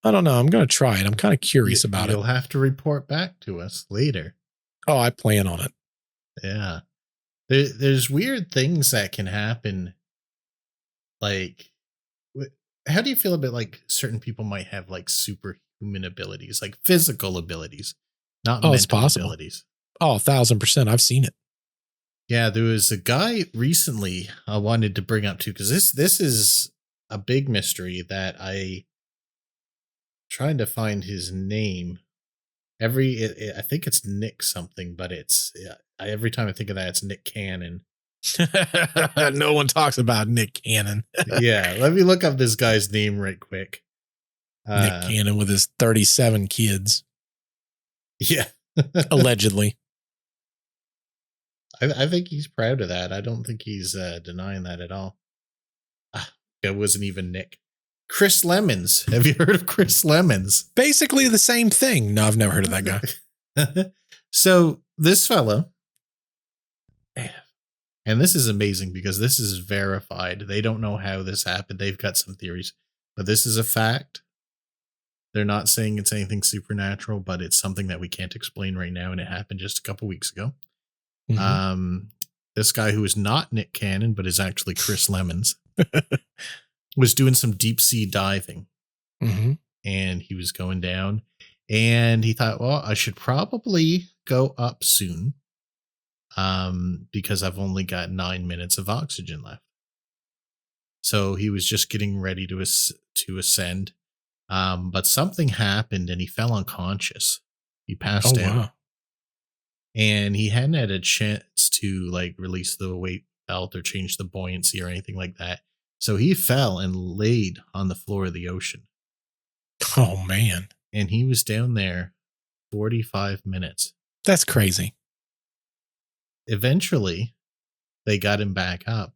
I don't know. I'm going to try it. I'm kind of curious about it. You'll have to report back to us later. Oh, I plan on it. Yeah. There's weird things that can happen. Like, how do you feel about like certain people might have like superhuman abilities, like physical abilities, not mental abilities? Oh, 1,000%. I've seen it. Yeah, there was a guy recently I wanted to bring up too, because this is a big mystery that I trying to find his name. I think it's Nick something, but every time I think of that, it's Nick Cannon. No one talks about Nick Cannon. Yeah, let me look up this guy's name right quick. Nick Cannon with his 37 kids. Yeah. Allegedly. I think he's proud of that. I don't think he's denying that at all. It wasn't even Nick. Chris Lemons. Have you heard of Chris Lemons? Basically the same thing. No, I've never heard of that guy. So this fellow, and this is amazing because this is verified. They don't know how this happened. They've got some theories, but this is a fact. They're not saying it's anything supernatural, but it's something that we can't explain right now. And it happened just a couple weeks ago. This guy who is not Nick Cannon, but is actually Chris Lemons, was doing some deep sea diving. and he was going down, and he thought, well, I should probably go up soon, because I've only got 9 minutes of oxygen left. So he was just getting ready to ascend, but something happened and he fell unconscious. He passed out. Wow. And he hadn't had a chance to like release the weight belt or change the buoyancy or anything like that. So he fell and laid on the floor of the ocean. Oh, man. And he was down there 45 minutes. That's crazy. Eventually, they got him back up.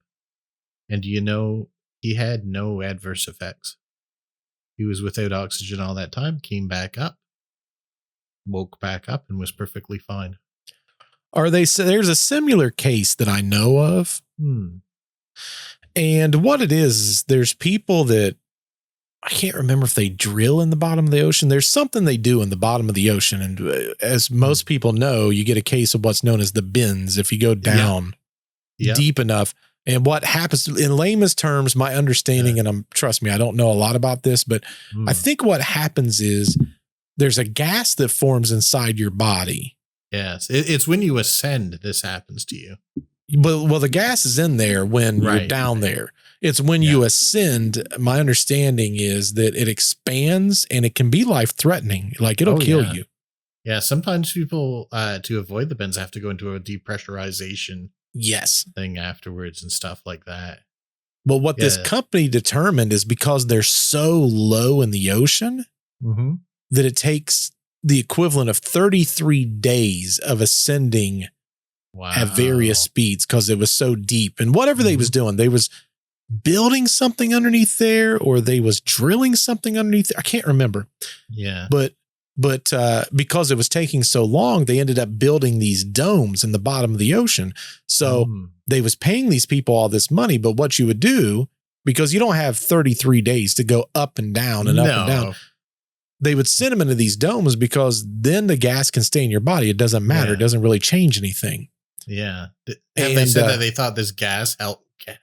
And do you know, he had no adverse effects. He was without oxygen all that time, came back up, woke back up, and was perfectly fine. There's a similar case that I know of. And what it is there's people that I can't remember if they drill in the bottom of the ocean. There's something they do in the bottom of the ocean. And as most people know, you get a case of what's known as the bends. If you go down deep enough, and what happens in layman's terms, my understanding, and trust me, I don't know a lot about this, but I think what happens is there's a gas that forms inside your body. Yes. It's when you ascend, this happens to you. Well, the gas is in there when you're down there. It's when you ascend. My understanding is that it expands and it can be life-threatening. Like it'll kill you. Yeah. Sometimes people, to avoid the bends, have to go into a depressurization thing afterwards and stuff like that. But what this company determined is because they're so low in the ocean that it takes the equivalent of 33 days of ascending at various speeds because it was so deep. And whatever they was doing, they was building something underneath there, or they was drilling something underneath there. I can't remember. Yeah. But because it was taking so long, they ended up building these domes in the bottom of the ocean. So they was paying these people all this money. But what you would do, because you don't have 33 days to go up and down and up and down, they would send them into these domes because then the gas can stay in your body. It doesn't matter. It doesn't really change anything. Yeah. Have they said that they thought this gas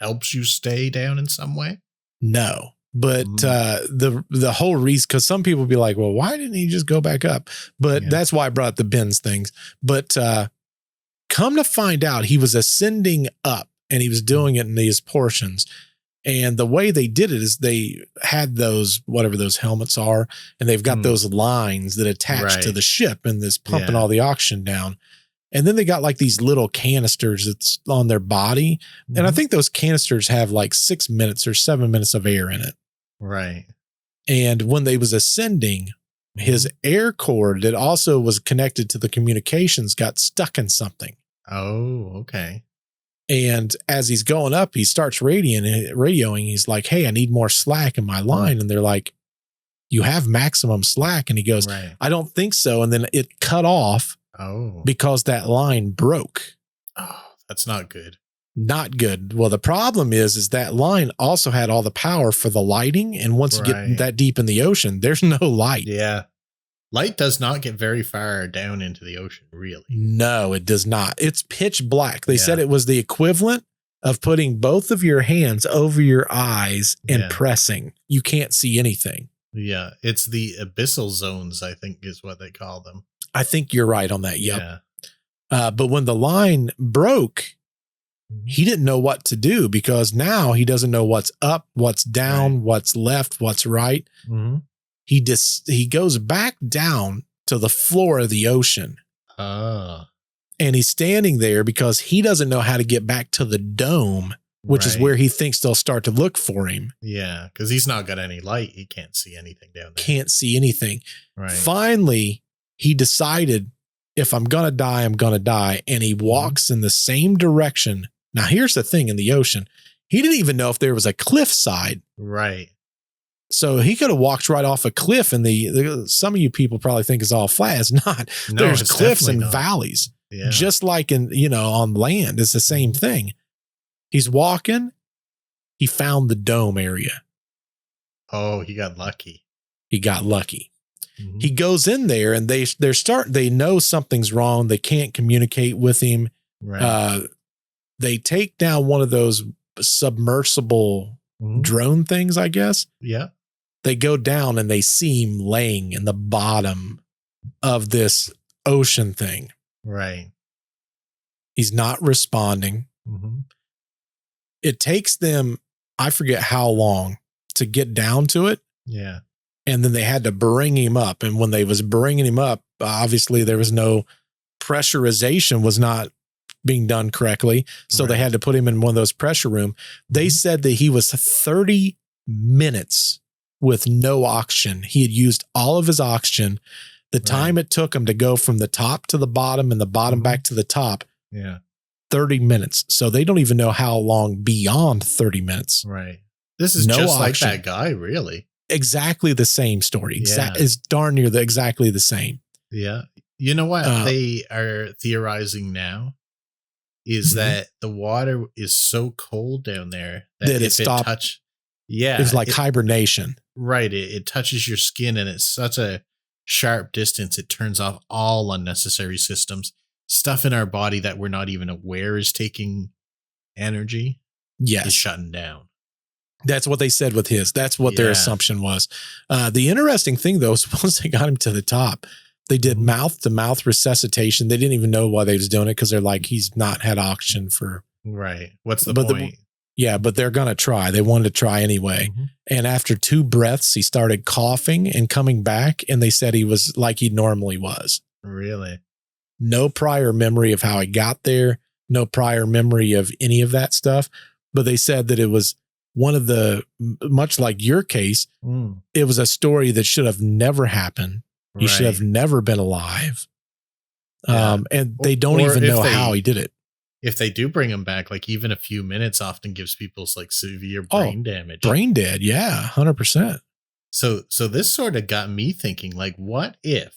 helps you stay down in some way? No. But the whole reason, because some people be like, well, why didn't he just go back up? But that's why I brought up the bends things. But come to find out, he was ascending up and he was doing it in these portions. And the way they did it is they had those, whatever those helmets are, and they've got those lines that attach to the ship and this pumping all the oxygen down. And then they got like these little canisters that's on their body. And I think those canisters have like 6 minutes or 7 minutes of air in it. Right. And when they was ascending, his air cord that also was connected to the communications got stuck in something. Oh, okay. And as he's going up, he starts radioing. He's like, hey, I need more slack in my line. And they're like, you have maximum slack. And he goes, I don't think so. And then it cut off because that line broke. Oh, that's not good. Not good. Well, the problem is that line also had all the power for the lighting. And once you get that deep in the ocean, there's no light. Yeah. Light does not get very far down into the ocean, really. No, it does not. It's pitch black. They said it was the equivalent of putting both of your hands over your eyes and pressing. You can't see anything. Yeah. It's the abyssal zones, I think is what they call them. I think you're right on that. Yep. Yeah. But when the line broke, he didn't know what to do because now he doesn't know what's up, what's down, what's left, what's right. He goes back down to the floor of the ocean. And he's standing there because he doesn't know how to get back to the dome, which is where he thinks they'll start to look for him. Yeah, because he's not got any light. He can't see anything down there. Can't see anything. Right. Finally, he decided, if I'm going to die, I'm going to die. And he walks in the same direction. Now, here's the thing in the ocean. He didn't even know if there was a cliffside. Right. So he could have walked right off a cliff, and some of you people probably think it's all flat. It's not. No, there's cliffs and valleys, just like on land. It's the same thing. He's walking. He found the dome area. Oh, he got lucky. He got lucky. He goes in there, and they know something's wrong. They can't communicate with him. Right. They take down one of those submersible drone things, I guess. Yeah. They go down and they see him laying in the bottom of this ocean thing. Right. He's not responding. Mm-hmm. It takes them, I forget how long, to get down to it. Yeah. And then they had to bring him up. And when they was bringing him up, obviously there was no pressurization was not being done correctly. So they had to put him in one of those pressure room. They said that he was 30 minutes with no oxygen. He had used all of his oxygen. The time it took him to go from the top to the bottom and the bottom back to the top. Yeah. 30 minutes. So they don't even know how long beyond 30 minutes. Right. This is No just oxygen. like that guy, really. Exactly the same story. It's darn near exactly the same. Yeah. You know what they are theorizing now is that the water is so cold down there that if it touch, it's like hibernation. Right. It touches your skin and it's such a sharp distance. It turns off all unnecessary systems. Stuff in our body that we're not even aware is taking energy. Yes. Is shutting down. That's what they said with his. That's what their assumption was. The interesting thing, though, is once they got him to the top, they did mouth-to-mouth resuscitation. They didn't even know why they was doing it because they're like, he's not had oxygen for... Right. What's the point? But they're going to try. They wanted to try anyway. And after 2 breaths, he started coughing and coming back, and they said he was like he normally was. Really? No prior memory of how he got there. No prior memory of any of that stuff. But they said that it was one of the, much like your case, it was a story that should have never happened. He should have never been alive. And they don't even know how he did it. If they do bring him back, like even a few minutes often gives people like severe brain damage. Brain dead. Yeah. 100%. So this sort of got me thinking, like, what if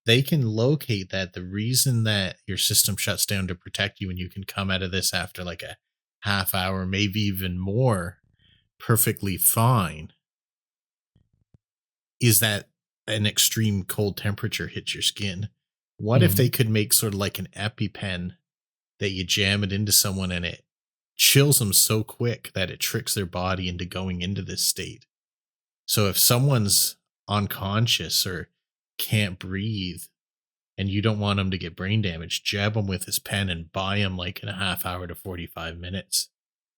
they can locate that the reason that your system shuts down to protect you and you can come out of this after like a half hour, maybe even more, perfectly fine, is that an extreme cold temperature hits your skin. What if they could make sort of like an EpiPen that you jam it into someone and it chills them so quick that it tricks their body into going into this state? So if someone's unconscious or can't breathe and you don't want them to get brain damage, jab them with this pen and buy them like in a half hour to 45 minutes.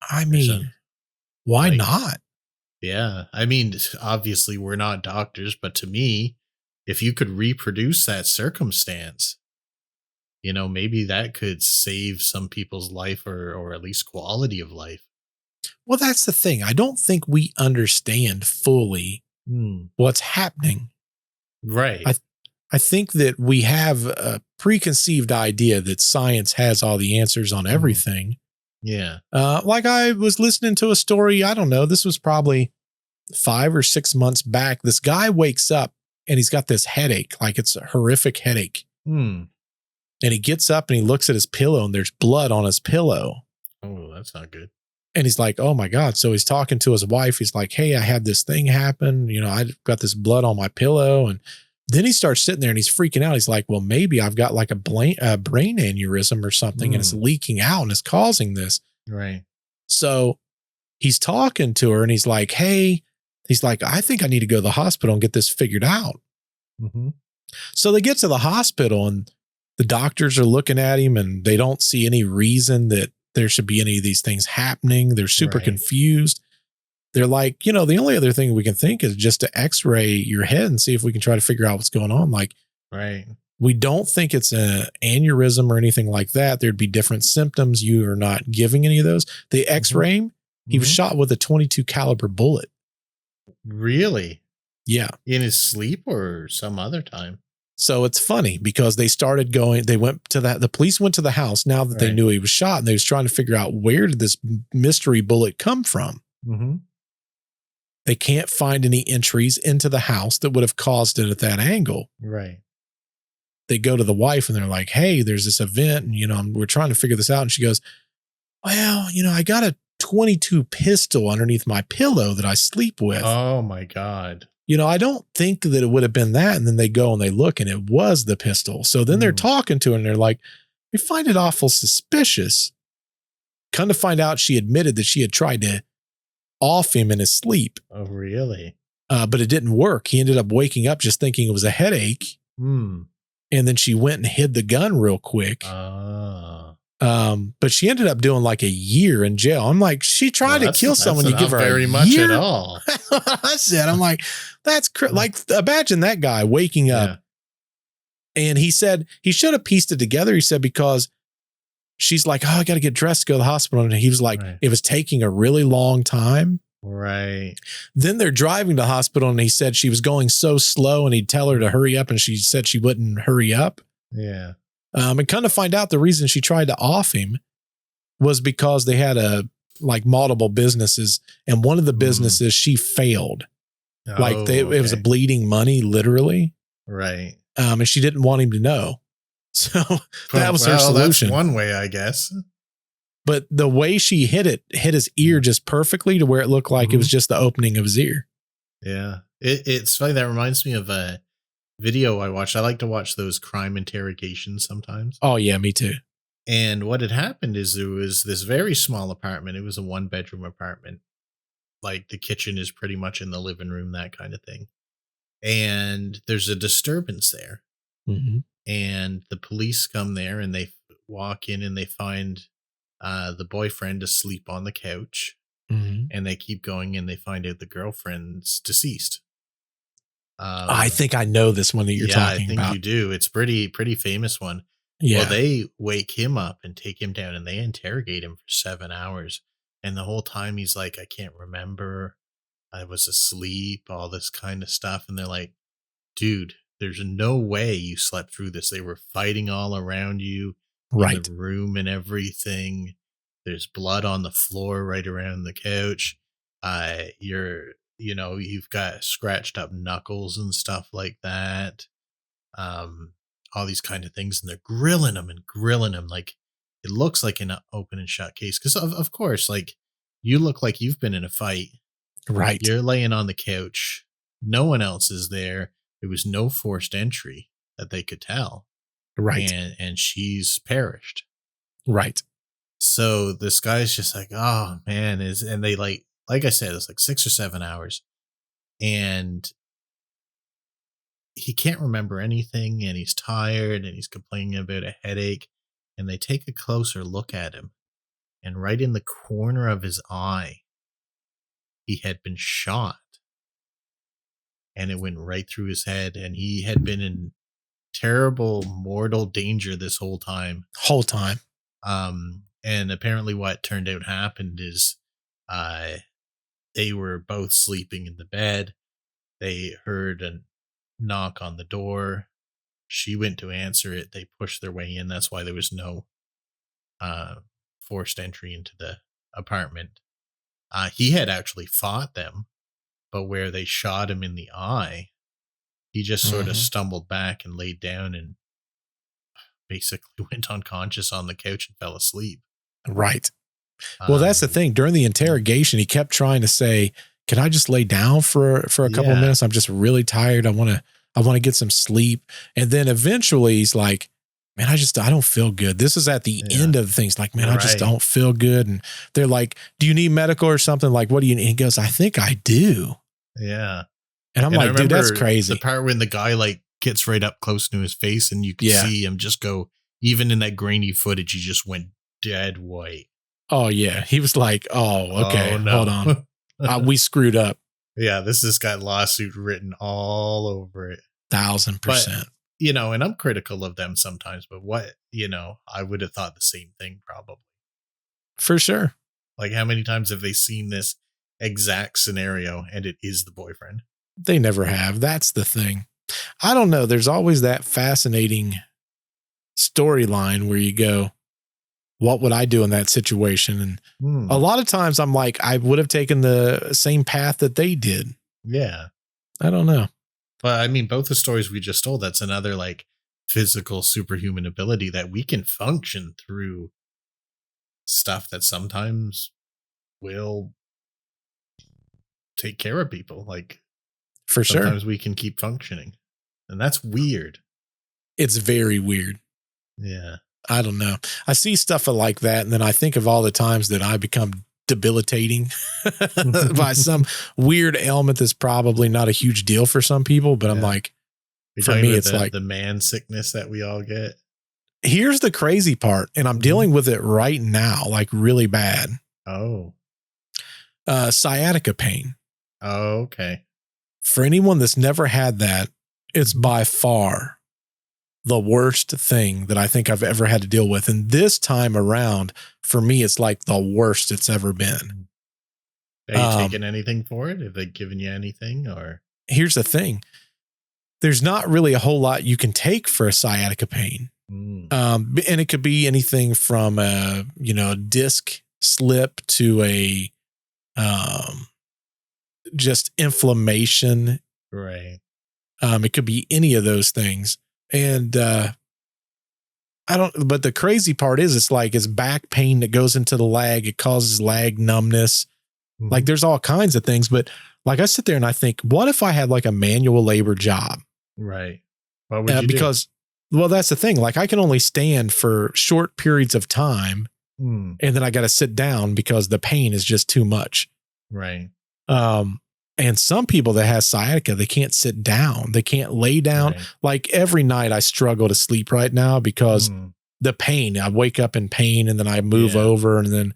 I mean, why not? Yeah. I mean, obviously we're not doctors, but to me, if you could reproduce that circumstance, you know, maybe that could save some people's life or at least quality of life. Well, that's the thing. I don't think we understand fully what's happening. Right. I think that we have a preconceived idea that science has all the answers on everything. Yeah. Like I was listening to a story, I don't know, this was probably 5 or 6 months back. This guy wakes up and he's got this headache, like it's a horrific headache. And he gets up and he looks at his pillow and there's blood on his pillow. Oh, that's not good. And he's like, oh my God. So he's talking to his wife. He's like, hey, I had this thing happen. You know, I got this blood on my pillow. And then he starts sitting there and he's freaking out. He's like, well, maybe I've got like a brain aneurysm or something and it's leaking out and it's causing this. Right. So he's talking to her and he's like, hey, he's like, I think I need to go to the hospital and get this figured out. So they get to the hospital and the doctors are looking at him and they don't see any reason that there should be any of these things happening. They're super confused. They're like, you know, the only other thing we can think is just to x-ray your head and see if we can try to figure out what's going on. Like, we don't think it's an aneurysm or anything like that. There'd be different symptoms. You are not giving any of those. They x-ray him. He was shot with a .22 caliber bullet. Really? Yeah. In his sleep or some other time? So it's funny because they started going, they went to the police went to the house now that they knew he was shot and they was trying to figure out where did this mystery bullet come from? They can't find any entries into the house that would have caused it at that angle. Right. They go to the wife and they're like, hey, there's this event and, you know, we're trying to figure this out. And she goes, well, you know, I got a .22 pistol underneath my pillow that I sleep with. Oh my God. You know, I don't think that it would have been that. And then they go and they look and it was the pistol. So then they're talking to her and they're like, we find it awful suspicious. Come to find out she admitted that she had tried to off him in his sleep. Oh, really? but it didn't work. He ended up waking up just thinking it was a headache. Hmm. And then she went and hid the gun real quick. But she ended up doing like a year in jail. I'm like, she tried to kill someone. You give her very a much year? at all. I said, I'm like, that's like, imagine that guy waking up. And he said he should have pieced it together. He said, because she's like, oh, I got to get dressed to go to the hospital. And he was like, it was taking a really long time. Right. Then they're driving to the hospital and he said she was going so slow and he'd tell her to hurry up and she said she wouldn't hurry up. Yeah. And kind of find out the reason she tried to off him was because they had multiple businesses, and one of the businesses she failed. It was a bleeding money, literally. Right. And she didn't want him to know. So that was her solution. That's one way, I guess. But the way she hit his ear just perfectly to where it looked like it was just the opening of his ear. Yeah. It's funny. That reminds me of a video I watched. I like to watch those crime interrogations sometimes. Oh, yeah, me too. And what had happened is there was this very small apartment. It was a 1-bedroom apartment. Like the kitchen is pretty much in the living room, that kind of thing. And there's a disturbance there. Mm-hmm. And the police come there and they walk in and they find the boyfriend asleep on the couch. Mm-hmm. And they keep going and they find out the girlfriend's deceased. I think I know this one that you're talking about. I think you do. It's pretty famous one. Yeah. Well, they wake him up and take him down and they interrogate him for 7 hours. And the whole time he's like, I can't remember. I was asleep, all this kind of stuff. And they're like, dude, there's no way you slept through this. They were fighting all around you in the room and everything. There's blood on the floor right around the couch. You've got scratched up knuckles and stuff like that. All these kind of things. And they're grilling him like it looks like an open and shut case. Because of course, like you look like you've been in a fight. Right. You're laying on the couch. No one else is there. There was no forced entry that they could tell. Right. And she's perished. Right. So this guy's just like, oh man, and they like I said, it's like 6 or 7 hours. And he can't remember anything and he's tired and he's complaining about a headache. And they take a closer look at him. And right in the corner of his eye, he had been shot. And it went right through his head. And he had been in terrible mortal danger this whole time. And apparently what turned out happened is they were both sleeping in the bed. They heard a knock on the door. She went to answer it. They pushed their way in. That's why there was no forced entry into the apartment. He had actually fought them, but where they shot him in the eye, he just sort of stumbled back and laid down and basically went unconscious on the couch and fell asleep. Right. Well, that's the thing. During the interrogation, he kept trying to say, can I just lay down for a couple of minutes? I'm just really tired. I want to get some sleep. And then eventually he's like, man, I don't feel good. This is at the end of things. Like, man, I just don't feel good. And they're like, do you need medical or something? Like, what do you need? And he goes, I think I do. Yeah. And I'm like, dude, that's crazy. The part when the guy like gets right up close to his face and you can see him just go, even in that grainy footage, he just went dead white. Oh yeah. He was like, oh, okay, hold on. We screwed up. Yeah. This got lawsuit written all over it. 1,000%. But, and I'm critical of them sometimes, but I would have thought the same thing probably. For sure. Like how many times have they seen this exact scenario and it is the boyfriend? They never have. That's the thing. I don't know. There's always that fascinating storyline where you go, what would I do in that situation? And a lot of times I'm like, I would have taken the same path that they did. Yeah. I don't know. But I mean, both the stories we just told, that's another like physical superhuman ability that we can function through stuff that sometimes will take care of people. Like, for sure. Sometimes we can keep functioning. And that's weird. It's very weird. Yeah. I don't know. I see stuff like that. And then I think of all the times that I become debilitating by some weird ailment that's probably not a huge deal for some people. But I'm like, for me, it's like the man sickness that we all get. Here's the crazy part, and I'm dealing with it right now, like really bad. Oh. Sciatica pain. Oh, okay. For anyone that's never had that, it's by far the worst thing that I think I've ever had to deal with. And this time around, for me, it's like the worst it's ever been. Are you taking anything for it? Have they given you anything? Or here's the thing. There's not really a whole lot you can take for a sciatica pain. And it could be anything from a disc slip to a just inflammation. Right. It could be any of those things. And but the crazy part is it's back pain that goes into the leg. It causes leg numbness. Like there's all kinds of things. But like I sit there and I think, what if I had like a manual labor job? Right. What would you do? Well, that's the thing. Like I can only stand for short periods of time and then I got to sit down because the pain is just too much. Right. And some people that have sciatica, they can't sit down. They can't lay down. Right. Like every night I struggle to sleep right now because the pain, I wake up in pain and then I move over and then,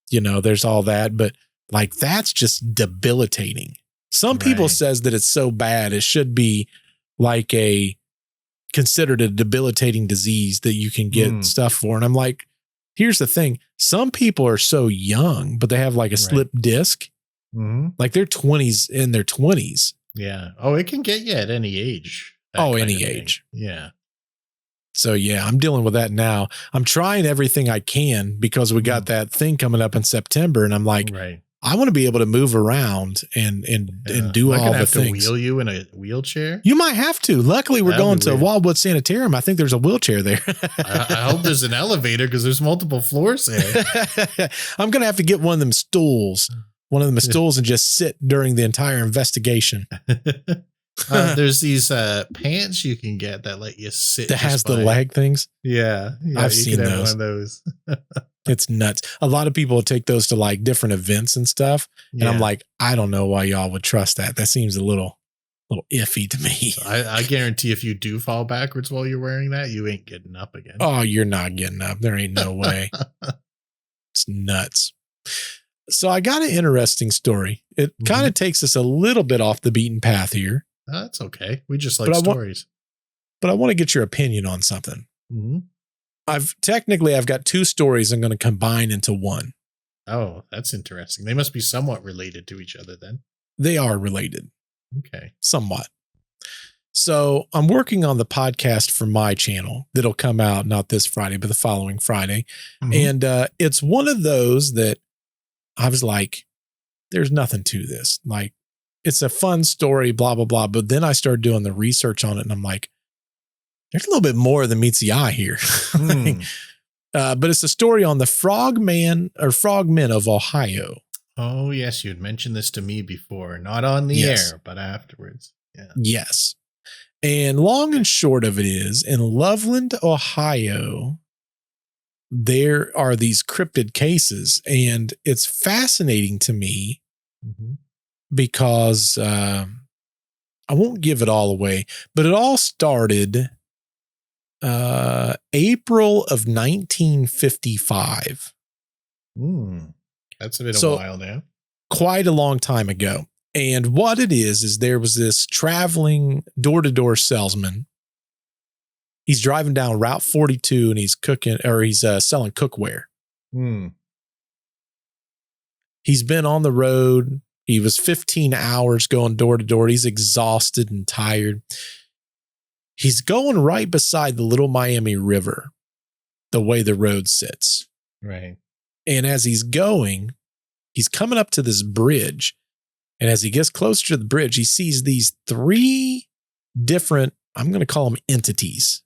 there's all that. But like, that's just debilitating. Some people says that it's so bad. It should be like considered a debilitating disease that you can get stuff for. And I'm like, here's the thing. Some people are so young, but they have like a slip disc. Like they're in their 20s. Yeah. Oh, it can get you at any age. Any age. Yeah. So yeah, I'm dealing with that now. I'm trying everything I can because we got that thing coming up in September. And I'm like, I want to be able to move around and do all the things. To wheel you in a wheelchair? You might have to. Luckily, we're going to Wildwood Sanitarium. I think there's a wheelchair there. I hope there's an elevator because there's multiple floors there. I'm going to have to get one of them stools. And just sit during the entire investigation. There's these pants you can get that let you sit. That has the leg things? Yeah. I've seen those. One of those. It's nuts. A lot of people take those to like different events and stuff. And I'm like, I don't know why y'all would trust that. That seems a little iffy to me. I guarantee if you do fall backwards while you're wearing that, you ain't getting up again. Oh, you're not getting up. There ain't no way. It's nuts. So I got an interesting story. It kind of takes us a little bit off the beaten path here. That's okay. We just like stories. But I want to get your opinion on something. I've got two stories I'm going to combine into one. Oh, that's interesting. They must be somewhat related to each other then. They are related. Okay. Somewhat. So I'm working on the podcast for my channel that'll come out not this Friday, but the following Friday. And it's one of those that I was like, there's nothing to this. Like, it's a fun story, blah, blah, blah. But then I started doing the research on it and I'm like, there's a little bit more than meets the eye here. But it's a story on the Frogman of Ohio. Oh, yes. You had mentioned this to me before, not on the air, but afterwards. Yeah. Yes. And long and short of it is, in Loveland, Ohio, there are these cryptid cases. And it's fascinating to me because I won't give it all away, but it all started April of 1955. That's been a while now. Quite a long time ago. And what it is there was this traveling door-to-door salesman. He's driving down Route 42 and he's selling cookware. He's been on the road. He was 15 hours going door to door. He's exhausted and tired. He's going right beside the Little Miami River, the way the road sits. Right. And as he's going, he's coming up to this bridge. And as he gets closer to the bridge, he sees these three different, I'm going to call them entities.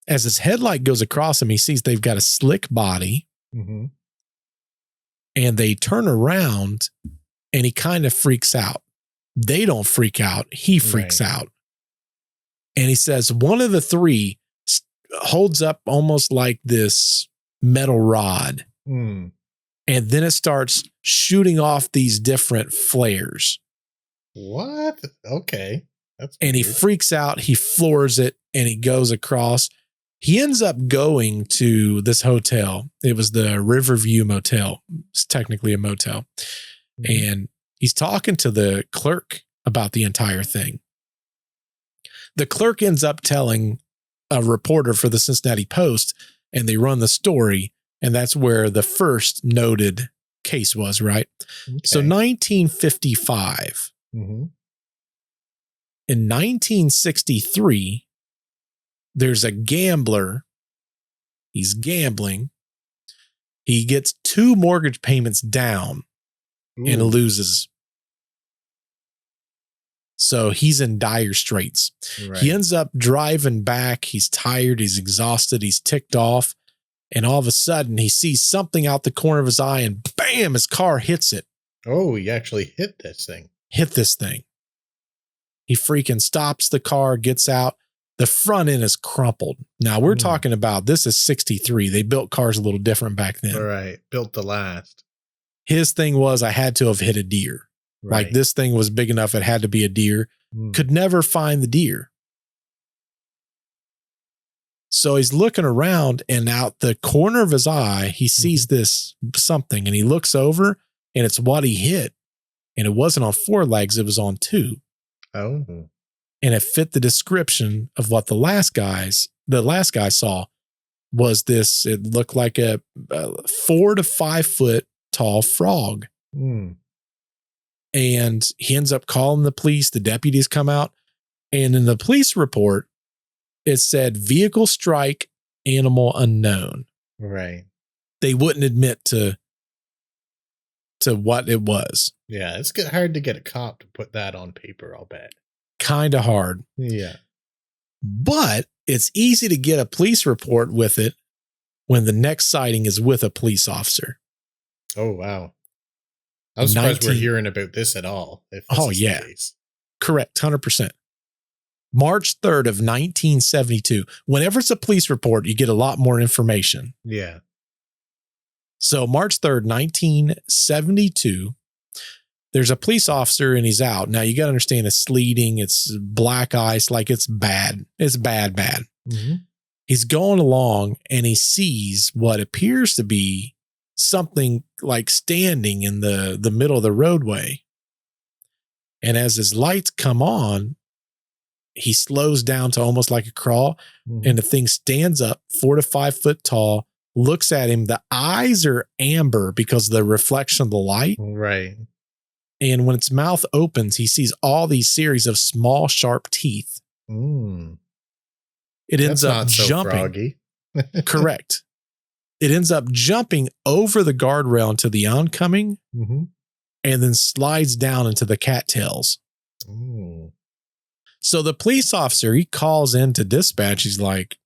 As his headlight goes across him, he sees they've got a slick body. And they turn around and he kind of freaks out. They don't freak out. He freaks out. And he says one of the three holds up almost like this metal rod. And And then it starts shooting off these different flares. What? Okay. That's and weird. he freaks out. He floors it and he goes across. He ends up going to this hotel. It was the Riverview Motel. It's technically a motel. Mm-hmm. And he's talking to the clerk about the entire thing. The clerk ends up telling a reporter for the Cincinnati Post, and they run the story. And that's where the first noted case was, right? Okay. So 1955. Mm-hmm. In 1963, there's a gambler. He's gambling. He gets 2 mortgage payments down and loses. So he's in dire straits. Right. He ends up driving back. He's tired. He's exhausted. He's ticked off. And all of a sudden, he sees something out the corner of his eye and bam, his car hits it. Oh, he actually hit this thing. Hit this thing. He freaking stops the car, gets out. The front end is crumpled. Now, we're talking about, this is 63. They built cars a little different back then. All right. Built to last. His thing was, I had to have hit a deer. Right. Like, this thing was big enough, it had to be a deer. Could never find the deer. So he's looking around, and out the corner of his eye, he sees this something, and he looks over, and it's what he hit. And it wasn't on 4 legs, it was on 2. Oh. And it fit the description of what the last guy saw was this. It looked like a 4 to 5 foot tall frog. And he ends up calling the police. The deputies come out, and in the police report, it said vehicle strike, animal unknown. Right. They wouldn't admit to what it was. Yeah, it's hard to get a cop to put that on paper, I'll bet. Kind of hard. Yeah. But it's easy to get a police report with it when the next sighting is with a police officer. Oh, wow. I'm surprised we're hearing about this at all. Yeah. Correct. 100%. March 3rd of 1972. Whenever it's a police report, you get a lot more information. Yeah. So March 3rd, 1972, there's a police officer and he's out. Now you got to understand it's sleeting. It's black ice. Like it's bad. It's bad. Mm-hmm. He's going along and he sees what appears to be something like standing in the middle of the roadway. And as his lights come on, he slows down to almost like a crawl, and the thing stands up 4 to 5 foot tall, looks at him. The eyes are amber because of the reflection of the light. Right. And when its mouth opens, he sees all these series of small, sharp teeth. It ends up jumping. Froggy. Correct. It ends up jumping over the guardrail into the oncoming and then slides down into the cattails. So the police officer, he calls in to dispatch. He's like,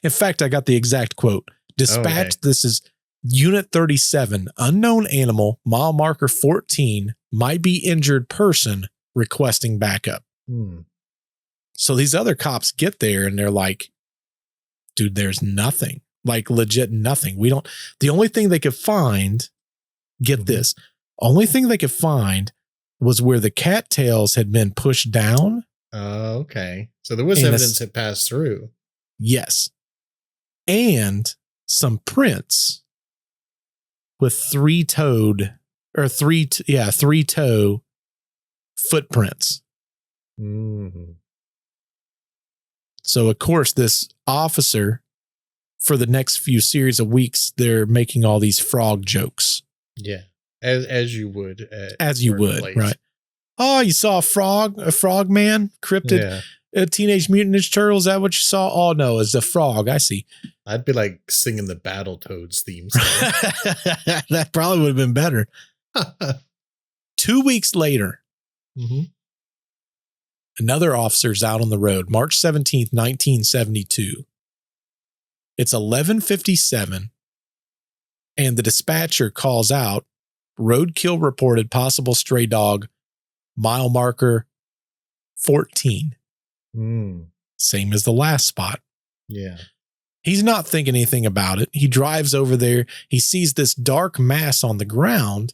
in fact, I got the exact quote. Dispatch, This is Unit 37, unknown animal, mile marker 14, might be injured person requesting backup. So these other cops get there and they're like, dude, there's nothing, like legit nothing. The only thing they could find, get this, only thing they could find was where the cattails had been pushed down. Oh, okay. So there was evidence that passed through. Yes. And some prints with 3-toe footprints. So of course, this officer, for the next few series of weeks, they're making all these frog jokes. Yeah. As you would. Right. Oh, you saw a frogman, cryptid, a Teenage Mutant Ninja Turtle. Is that what you saw? Oh, no, it's a frog. I see. I'd be like singing the Battletoads theme song. That probably would have been better. 2 weeks later, another officer's out on the road, March 17th, 1972. It's 11:57, and the dispatcher calls out, roadkill reported, possible stray dog, mile marker 14. Same as the last spot. Yeah. He's not thinking anything about it. He drives over there. He sees this dark mass on the ground.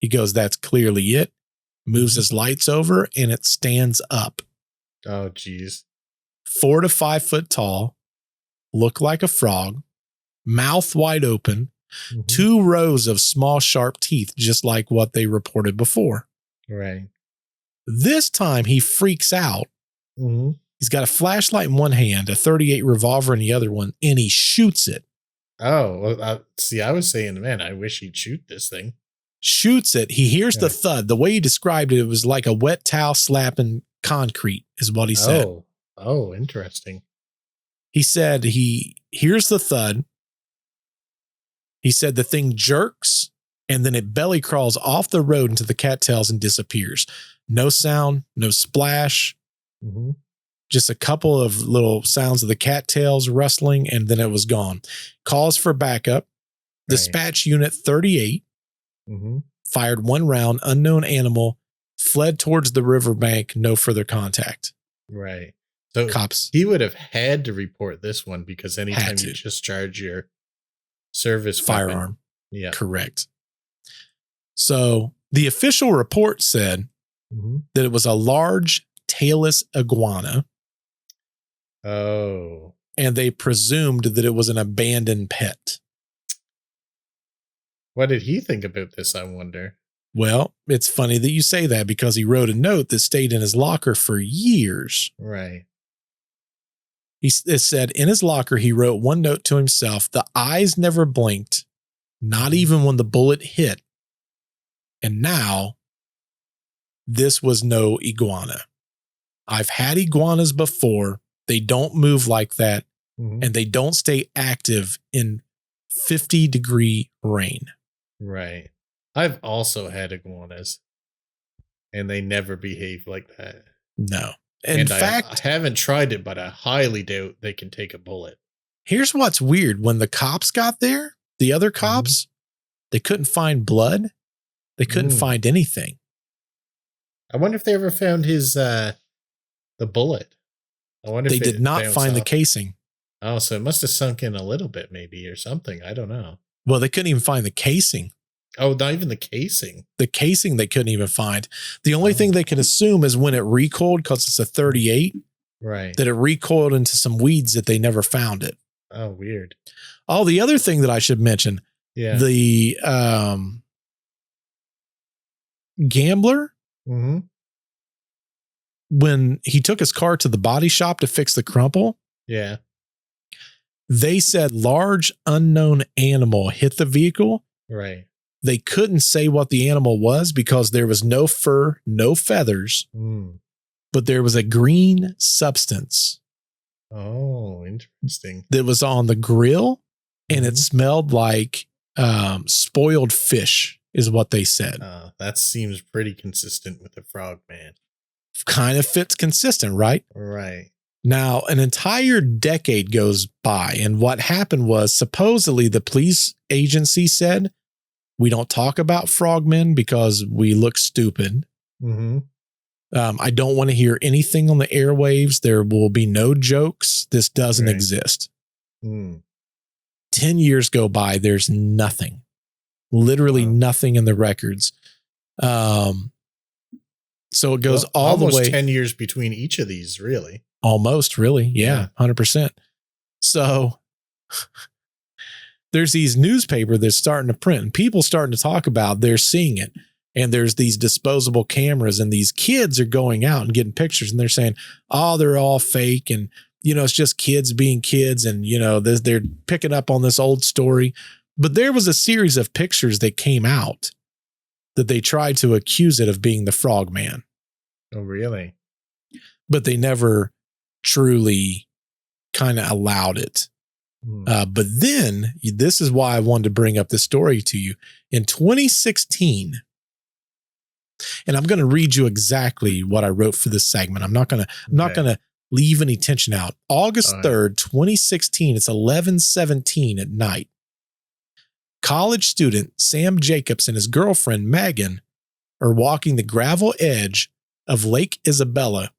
He goes, that's clearly it. Moves his lights over and it stands up. Oh, geez. 4 to 5 foot tall, look like a frog, mouth wide open, 2 rows of small sharp teeth, just like what they reported before. Right. This time he freaks out. He's got a flashlight in one hand, a .38 revolver in the other one, and he shoots it. Oh, well, see, I was saying, man, I wish he'd shoot this thing. Shoots it. He hears the thud. The way he described it, it was like a wet towel slapping concrete, is what he said. Oh, interesting. He said he hears the thud. He said the thing jerks, and then it belly crawls off the road into the cattails and disappears. No sound, no splash. Just a couple of little sounds of the cattails rustling, and then it was gone. Calls for backup. Dispatch Unit 38 fired 1 round, unknown animal, fled towards the riverbank, no further contact. Right. So cops. He would have had to report this one because anytime you discharge your service firearm. Yeah. Correct. So the official report said that it was a large tailless iguana. Oh. And they presumed that it was an abandoned pet. What did he think about this, I wonder? Well, it's funny that you say that because he wrote a note that stayed in his locker for years. Right. It said in his locker, he wrote one note to himself. The eyes never blinked, not even when the bullet hit. And now this was no iguana. I've had iguanas before. They don't move like that. And they don't stay active in 50-degree rain. Right. I've also had iguanas and they never behave like that. No. In fact, I haven't tried it, but I highly doubt they can take a bullet. Here's what's weird. When the cops got there, the other cops, they couldn't find blood. They couldn't find anything. I wonder if they ever found his, the bullet. I wonder they if did not find the casing. Oh, so it must have sunk in a little bit maybe or something. I don't know. Well, they couldn't even find the casing. Oh, not even the casing. The casing they couldn't even find. The only thing they could assume is when it recoiled, because it's a 38, right? That it recoiled into some weeds that they never found it. Oh, weird. Oh, the other thing that I should mention, the gambler, when he took his car to the body shop to fix the crumple, they said large unknown animal hit the vehicle. Right. They couldn't say what the animal was because there was no fur, no feathers, but there was a green substance. Oh, interesting. That was on the grill, and it smelled like spoiled fish is what they said. That seems pretty consistent with the Frogman. Kind of fits consistent, right? Right. Now, an entire decade goes by, and what happened was supposedly the police agency said, we don't talk about frogmen because we look stupid. I don't want to hear anything on the airwaves. There will be no jokes. This doesn't exist. 10 years go by. There's nothing, literally nothing in the records. So it goes all the way. Almost 10 years between each of these, really. Almost, really. Yeah, 100%. So there's these newspaper that's starting to print and people starting to talk about they're seeing it. And there's these disposable cameras and these kids are going out and getting pictures and they're saying, oh, they're all fake. And, you know, it's just kids being kids. And, you know, they're picking up on this old story. But there was a series of pictures that came out that they tried to accuse it of being the Frogman. Oh, really? But they never truly kind of allowed it. But then this is why I wanted to bring up this story to you. In 2016, and I'm going to read you exactly what I wrote for this segment. I'm not going to leave any tension out. August 3rd, 2016, it's 11:17 at night. College student Sam Jacobs and his girlfriend Megan are walking the gravel edge of Lake Isabella,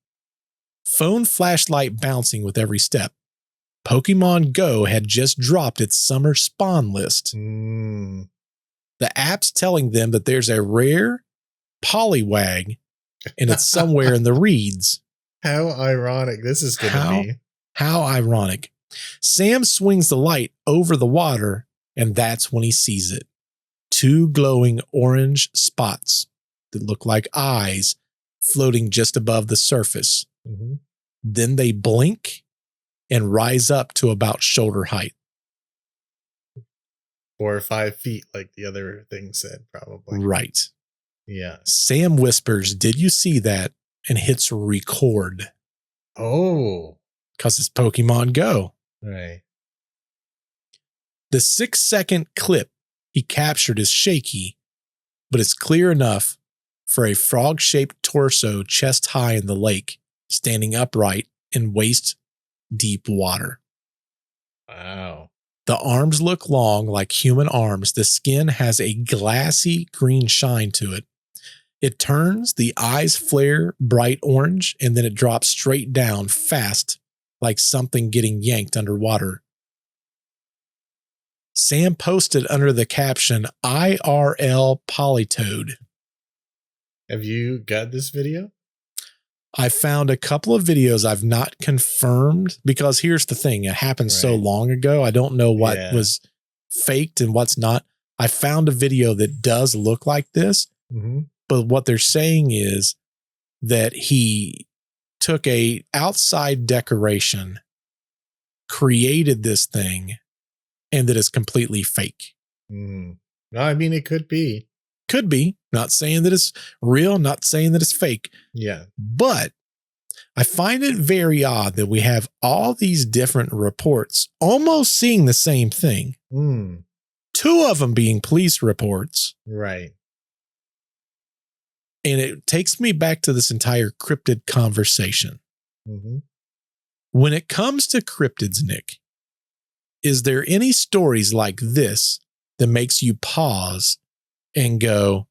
phone flashlight bouncing with every step. Pokemon Go had just dropped its summer spawn list. Mm. The app's telling them that there's a rare Poliwag and it's somewhere in the reeds. How ironic this is going to be. How ironic. Sam swings the light over the water, and that's when he sees it. 2 glowing orange spots that look like eyes floating just above the surface. Mm-hmm. Then they blink and rise up to about shoulder height. 4 or 5 feet, like the other thing said, probably. Right. Yeah. Sam whispers, "Did you see that?" and hits record. Oh. Because it's Pokemon Go. Right. The 6-second clip he captured is shaky, but it's clear enough for a frog-shaped torso chest high in the lake, standing upright in waist-deep water. Wow. The arms look long like human arms. The skin has a glassy green shine to it. It turns, the eyes flare bright orange, and then it drops straight down fast like something getting yanked underwater. Sam posted under the caption, IRL Polytoad. Have you got this video? I found a couple of videos I've not confirmed because here's the thing. It happened so long ago. I don't know what was faked and what's not. I found a video that does look like this, but what they're saying is that he took a outside decoration, created this thing, and that it's completely fake. No, I mean, it could be. Could be. Not saying that it's real, not saying that it's fake. Yeah. But I find it very odd that we have all these different reports almost seeing the same thing. 2 of them being police reports. Right. And it takes me back to this entire cryptid conversation. When it comes to cryptids, Nick, is there any stories like this that makes you pause and go,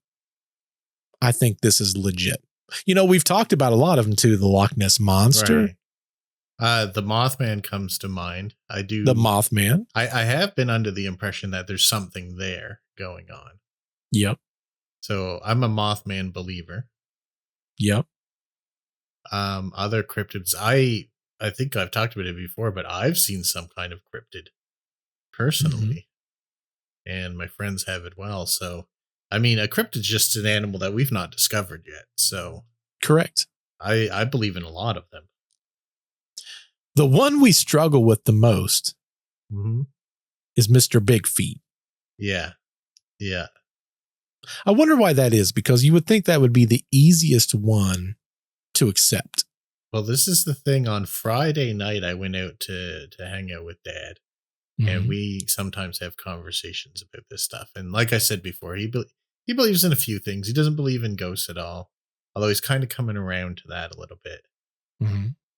I think this is legit? You know, we've talked about a lot of them too. The Loch Ness Monster. Right. The Mothman comes to mind. I do. The Mothman. I have been under the impression that there's something there going on. Yep. So I'm a Mothman believer. Yep. Other cryptids, I think I've talked about it before, but I've seen some kind of cryptid personally, and my friends have as well. So, I mean, a cryptid's just an animal that we've not discovered yet. So, correct. I believe in a lot of them. The one we struggle with the most is Mr. Big Feet. Yeah. Yeah. I wonder why that is, because you would think that would be the easiest one to accept. Well, this is the thing. On Friday night, I went out to hang out with Dad, and we sometimes have conversations about this stuff. And like I said before, he believes in a few things. He doesn't believe in ghosts at all, although he's kind of coming around to that a little bit.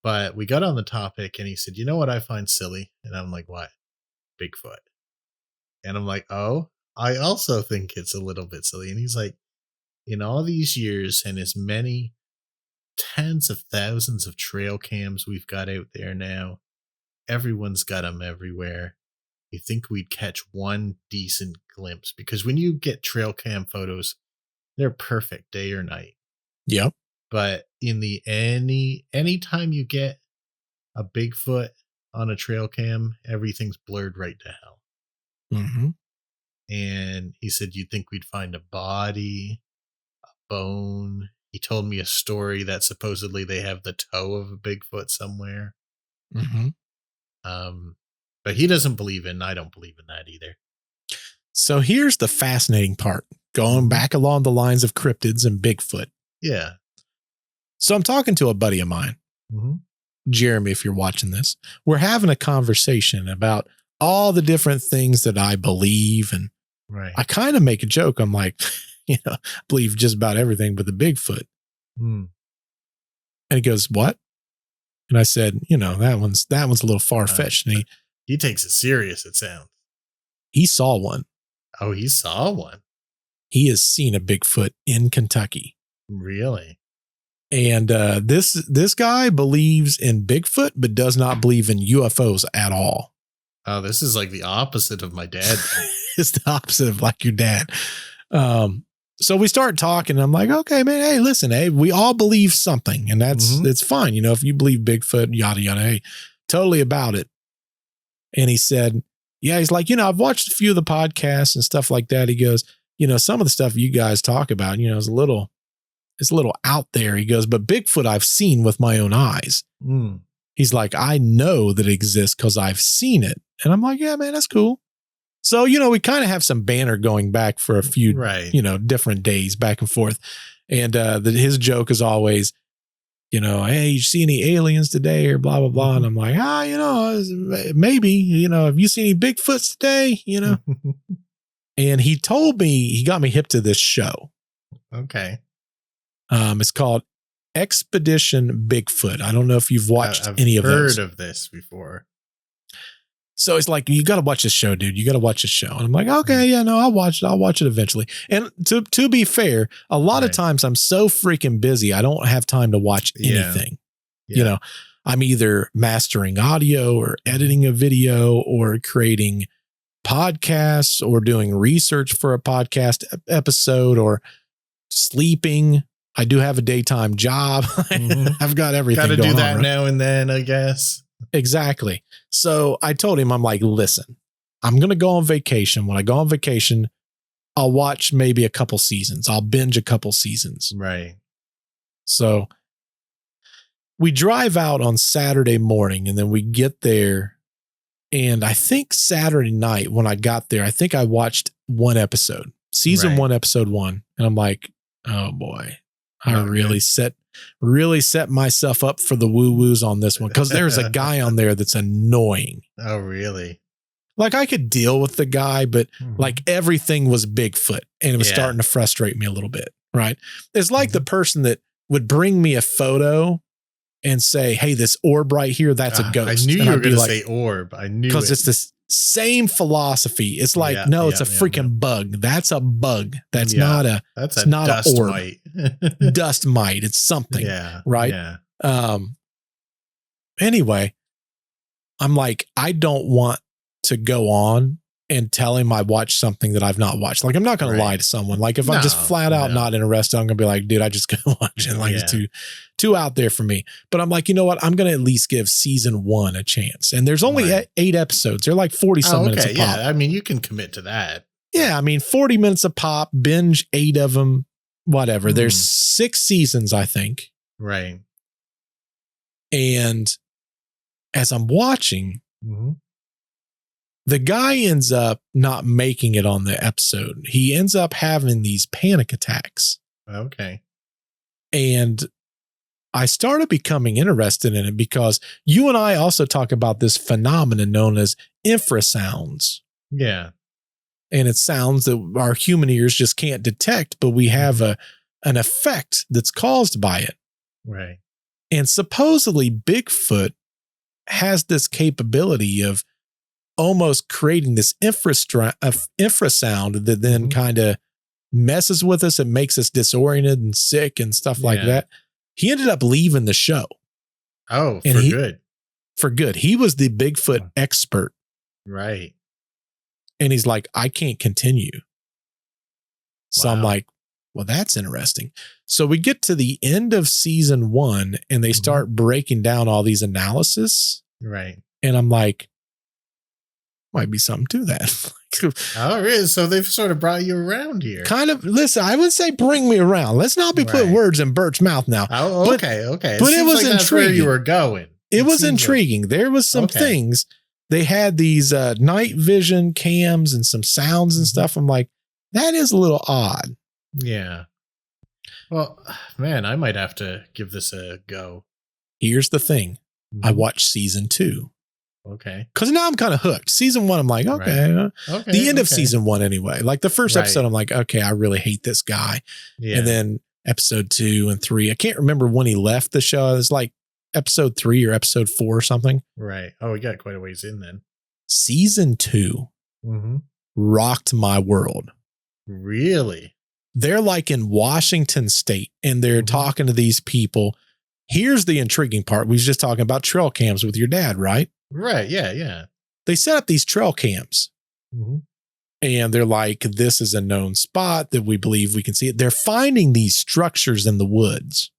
But we got on the topic, and he said, "You know what I find silly?" And I'm like, "What?" "Bigfoot." And I'm like, "Oh, I also think it's a little bit silly." And he's like, "In all these years and as many tens of thousands of trail cams we've got out there now, everyone's got them everywhere. You think we'd catch one decent glimpse? Because when you get trail cam photos, they're perfect day or night. Yep. But in the any time you get a Bigfoot on a trail cam, everything's blurred right to hell." And he said, "You'd think we'd find a body, a bone." He told me a story that supposedly they have the toe of a Bigfoot somewhere. But he doesn't believe in, I don't believe in that either. So here's the fascinating part, going back along the lines of cryptids and Bigfoot. Yeah. So I'm talking to a buddy of mine, Jeremy, if you're watching this. We're having a conversation about all the different things that I believe. And I kind of make a joke. I'm like, I believe just about everything but the Bigfoot. And he goes, "What?" And I said, that one's a little far-fetched. And he takes it serious, it sounds. He saw one. Oh, he saw one. He has seen a Bigfoot in Kentucky. Really? And this guy believes in Bigfoot, but does not believe in UFOs at all. Oh, this is like the opposite of my dad. It's the opposite of like your dad. So we start talking. And I'm like, okay, man, hey, listen, hey, we all believe something, and it's fine. You know, if you believe Bigfoot, yada, yada, hey, totally about it. And he said, yeah, he's like, you know, I've watched a few of the podcasts and stuff like that. He goes, you know, some of the stuff you guys talk about, you know, it's a little out there. He goes, but Bigfoot I've seen with my own eyes. He's like, I know that it exists because I've seen it. And I'm like, yeah, man, that's cool. So, you know, we kind of have some banter going back for a few, you know, different days back and forth. And his joke is always, you know, hey, you see any aliens today or blah, blah, blah. And I'm like, you know, maybe, you know, have you seen any Bigfoots today? You know? And he told me, he got me hip to this show. Okay. It's called Expedition Bigfoot. I don't know if you've watched any of those. I've heard of this before. So it's like, you got to watch this show, dude. You got to watch this show. And I'm like, okay, yeah, no, I'll watch it. I'll watch it eventually. And to be fair, a lot of times I'm so freaking busy, I don't have time to watch anything. Yeah. You know, I'm either mastering audio or editing a video or creating podcasts or doing research for a podcast episode or sleeping. I do have a daytime job. I've got everything going on. Got to do that now and then, I guess. Exactly. So I told him, I'm like, listen, I'm going to go on vacation. When I go on vacation, I'll watch maybe a couple seasons. I'll binge a couple seasons. Right. So we drive out on Saturday morning and then we get there. And I think Saturday night when I got there, I think I watched one episode, season 1, episode 1. And I'm like, oh boy, I really set myself up for the woo-woos on this one because there's a guy on there that's annoying. Oh, really? Like I could deal with the guy, but like everything was Bigfoot and it was starting to frustrate me a little bit, right? It's like the person that would bring me a photo and say, hey, this orb right here, that's a ghost. I knew you were going to say orb. I knew because it's the same philosophy. It's like, it's a freaking bug. That's a bug. That's not a dust orb. Mite. Dust mite. It's something. Yeah. Right. Yeah. Anyway, I'm like, I don't want to go on and tell him I watched something that I've not watched. Like, I'm not going to lie to someone. Like if I'm just flat out not interested, I'm going to be like, dude, I just got to watch it. Like it's too out there for me. But I'm like, you know what? I'm going to at least give season 1 a chance. And there's only 8 episodes. They're like 40 some minutes a pop. I mean, you can commit to that. Yeah. I mean, 40 minutes a pop, binge 8 of them, whatever. There's 6 seasons, I think. Right. And as I'm watching, the guy ends up not making it on the episode. He ends up having these panic attacks. Okay. And I started becoming interested in it because you and I also talk about this phenomenon known as infrasounds. Yeah. And it's sounds that our human ears just can't detect, but we have an effect that's caused by it. Right. And supposedly Bigfoot has this capability of almost creating this infrasound that then kind of messes with us and makes us disoriented and sick and stuff like that. He ended up leaving the show. Oh, good. For good. He was the Bigfoot expert. Right. And he's like, I can't continue. So I'm like, well, that's interesting. So we get to the end of season 1 and they start breaking down all these analysis. Right. And I'm like, might be something to that. Oh, really? So they've sort of brought you around here. Kind of. Listen, I would say bring me around. Let's not be putting words in Bert's mouth now. Oh, okay. But it was like intriguing. That's where you were going. It was intriguing. There was some things. They had these night vision cams and some sounds and stuff. I'm like, that is a little odd. Yeah. Well, man, I might have to give this a go. Here's the thing. I watched season 2. Okay. Because now I'm kind of hooked. Season 1, I'm like, okay. The end of season 1 anyway. Like the first episode, I'm like, okay, I really hate this guy. Yeah. And then episode 2 and 3, I can't remember when he left the show. It's like episode 3 or episode 4 or something. Right. Oh, we got quite a ways in then. Season 2 rocked my world. Really? They're like in Washington State and they're talking to these people. Here's the intriguing part. We was just talking about trail cams with your dad, right? Right. Yeah. Yeah. They set up these trail cams and they're like, this is a known spot that we believe we can see it. They're finding these structures in the woods.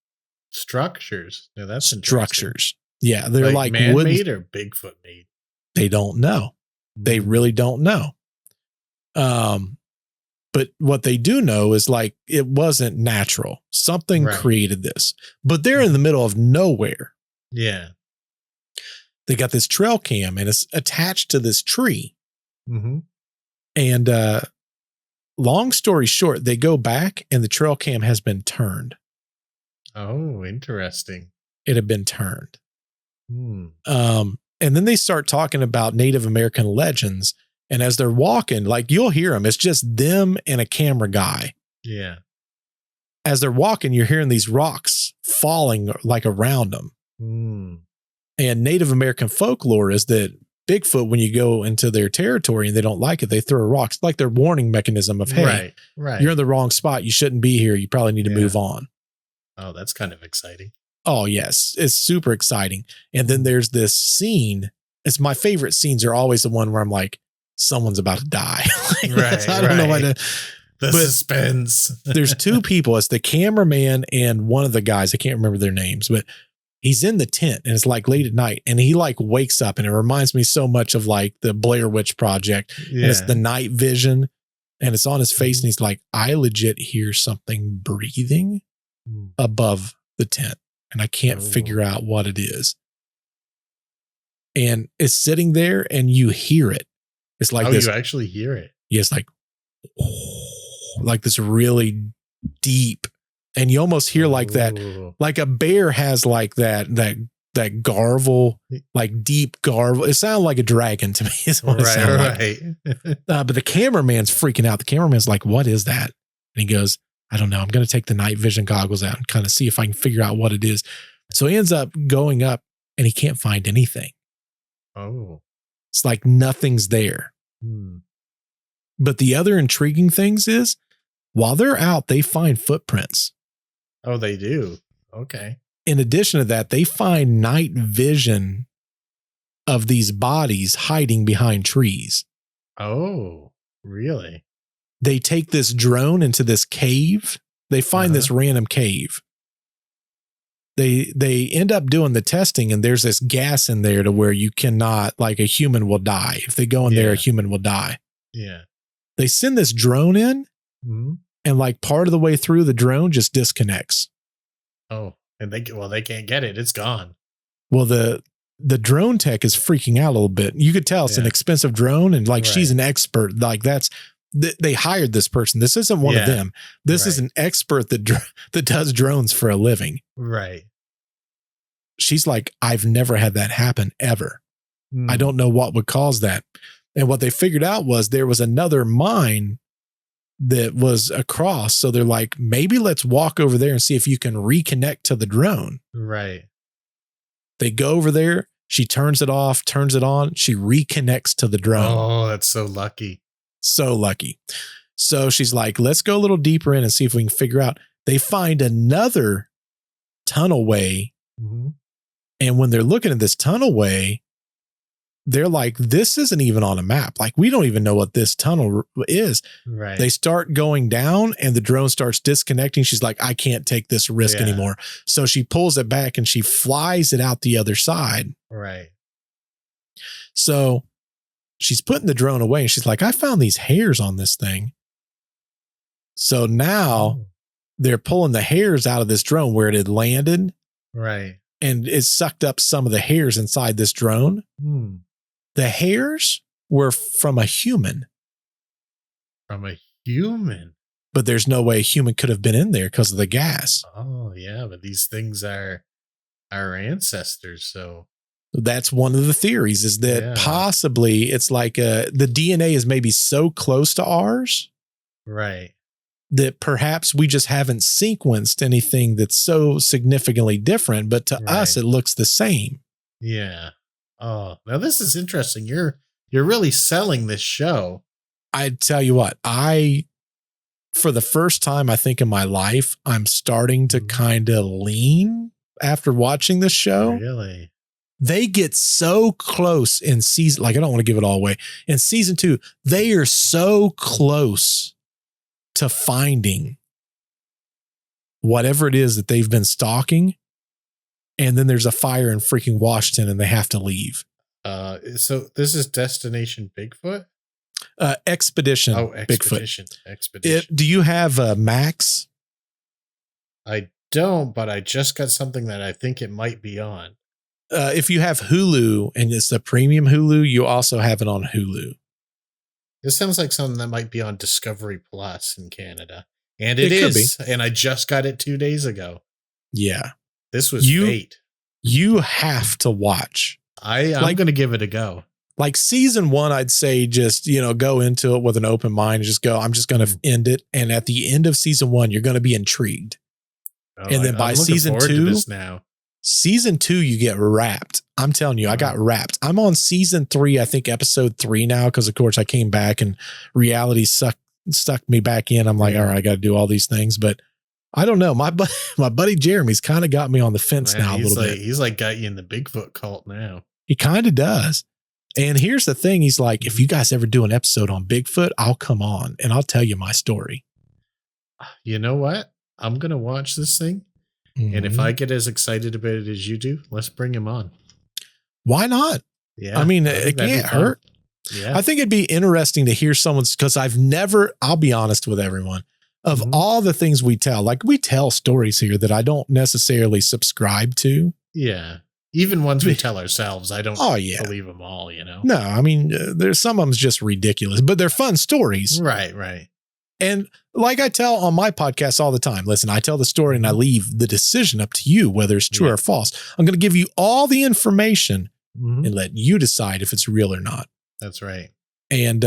Structures. Yeah, that's structures. Yeah. They're like man-made or Bigfoot made. They don't know. They really don't know. But what they do know is like, it wasn't natural. Something created this, but they're in the middle of nowhere. Yeah. They got this trail cam and it's attached to this tree. And long story short, they go back and the trail cam has been turned. Oh, interesting. It had been turned. And then they start talking about Native American legends. And as they're walking, like you'll hear them, it's just them and a camera guy. Yeah. As they're walking, you're hearing these rocks falling like around them. And Native American folklore is that Bigfoot, when you go into their territory and they don't like it, they throw rocks, like their warning mechanism of, hey, you're in the wrong spot. You shouldn't be here. You probably need to move on. Oh, that's kind of exciting. Oh, yes. It's super exciting. And then there's this scene. It's my favorite scenes are always the one where I'm like, someone's about to die. I don't know why to. The suspense. There's two people. It's the cameraman and one of the guys. I can't remember their names, but he's in the tent and it's like late at night and he like wakes up and it reminds me so much of like the Blair Witch Project. And it's the night vision and it's on his face and he's like, I legit hear something breathing above the tent and I can't figure out what it is. And it's sitting there and you hear it. It's like this. You actually hear it. Yeah, it's like this really deep, and you almost hear like that, like a bear has like that gargle, like deep gargle. It sounded like a dragon to me. Is what it sounded like. But the cameraman's freaking out. The cameraman's like, "What is that?" And he goes, "I don't know. I'm going to take the night vision goggles out and kind of see if I can figure out what it is." So he ends up going up, and he can't find anything. Oh. It's like nothing's there. But the other intriguing things is while they're out, they find footprints. Oh, they do. Okay. In addition to that, they find night vision of these bodies hiding behind trees. Oh, really? They take this drone into this cave. They find this random cave. They end up doing the testing and there's this gas in there to where you cannot, like a human will die. If they go in there, a human will die. Yeah. They send this drone in and like part of the way through the drone just disconnects. Oh, and they can't get it. It's gone. Well, the drone tech is freaking out a little bit. You could tell it's an expensive drone and like she's an expert. Like they hired this person. This isn't one of them. This is an expert that does drones for a living. Right. She's like, I've never had that happen ever. I don't know what would cause that. And what they figured out was there was another mine that was across. So they're like, maybe let's walk over there and see if you can reconnect to the drone. Right. They go over there. She turns it off, turns it on. She reconnects to the drone. Oh, that's so lucky. So lucky. So she's like, let's go a little deeper in and see if we can figure out. They find another tunnel way. And when they're looking at this tunnel way, they're like, this isn't even on a map. Like, we don't even know what this tunnel is. Right. They start going down and the drone starts disconnecting. She's like, I can't take this risk anymore. So she pulls it back and she flies it out the other side. Right. So she's putting the drone away and she's like, I found these hairs on this thing. So now they're pulling the hairs out of this drone where it had landed. Right. And it sucked up some of the hairs inside this drone. The hairs were from a human. From a human? But there's no way a human could have been in there because of the gas. Oh, yeah. But these things are our ancestors. So that's one of the theories is that possibly it's like the DNA is maybe so close to ours. Right. That perhaps we just haven't sequenced anything that's so significantly different, but to us, it looks the same. Yeah. Oh, now this is interesting. You're really selling this show. I tell you what, I for the first time, I think in my life, I'm starting to kind of lean after watching this show. Really? They get so close in season, like I don't want to give it all away. In season 2, they are so close to finding whatever it is that they've been stalking. And then there's a fire in freaking Washington and they have to leave. So this is Destination Bigfoot? Expedition. Oh, Expedition. Bigfoot. Expedition. Do you have Max? I don't, but I just got something that I think it might be on. If you have Hulu and it's the premium Hulu, you also have it on Hulu. This sounds like something that might be on Discovery Plus in Canada. And it is. Could be. And I just got it 2 days ago. Yeah. This was fate. You have to watch. I'm going to give it a go. Like season 1, I'd say just, go into it with an open mind and just go, I'm just going to end it. And at the end of season 1, you're going to be intrigued. Oh, and then by season 2, you get wrapped. I'm telling you, I got wrapped. I'm on season 3, I think episode 3 now. Cause of course I came back and reality stuck me back in. I'm like, all right, I got to do all these things, but I don't know. My buddy Jeremy's kind of got me on the fence now a little bit. He's like got you in the Bigfoot cult now. He kind of does. And here's the thing. He's like, if you guys ever do an episode on Bigfoot, I'll come on and I'll tell you my story. You know what? I'm going to watch this thing. Mm-hmm. And if I get as excited about it as you do, let's bring him on. Why not? Yeah. I mean, it can't hurt. Yeah. I think it'd be interesting to hear someone's, because I'll be honest with everyone, of all the things we tell, like we tell stories here that I don't necessarily subscribe to. Yeah. Even ones we tell ourselves, I don't believe them all, No, I mean, there's some of them's just ridiculous, but they're fun stories. Right. And like I tell on my podcast all the time, listen, I tell the story and I leave the decision up to you, whether it's true or false. I'm going to give you all the information and let you decide if it's real or not. That's right. And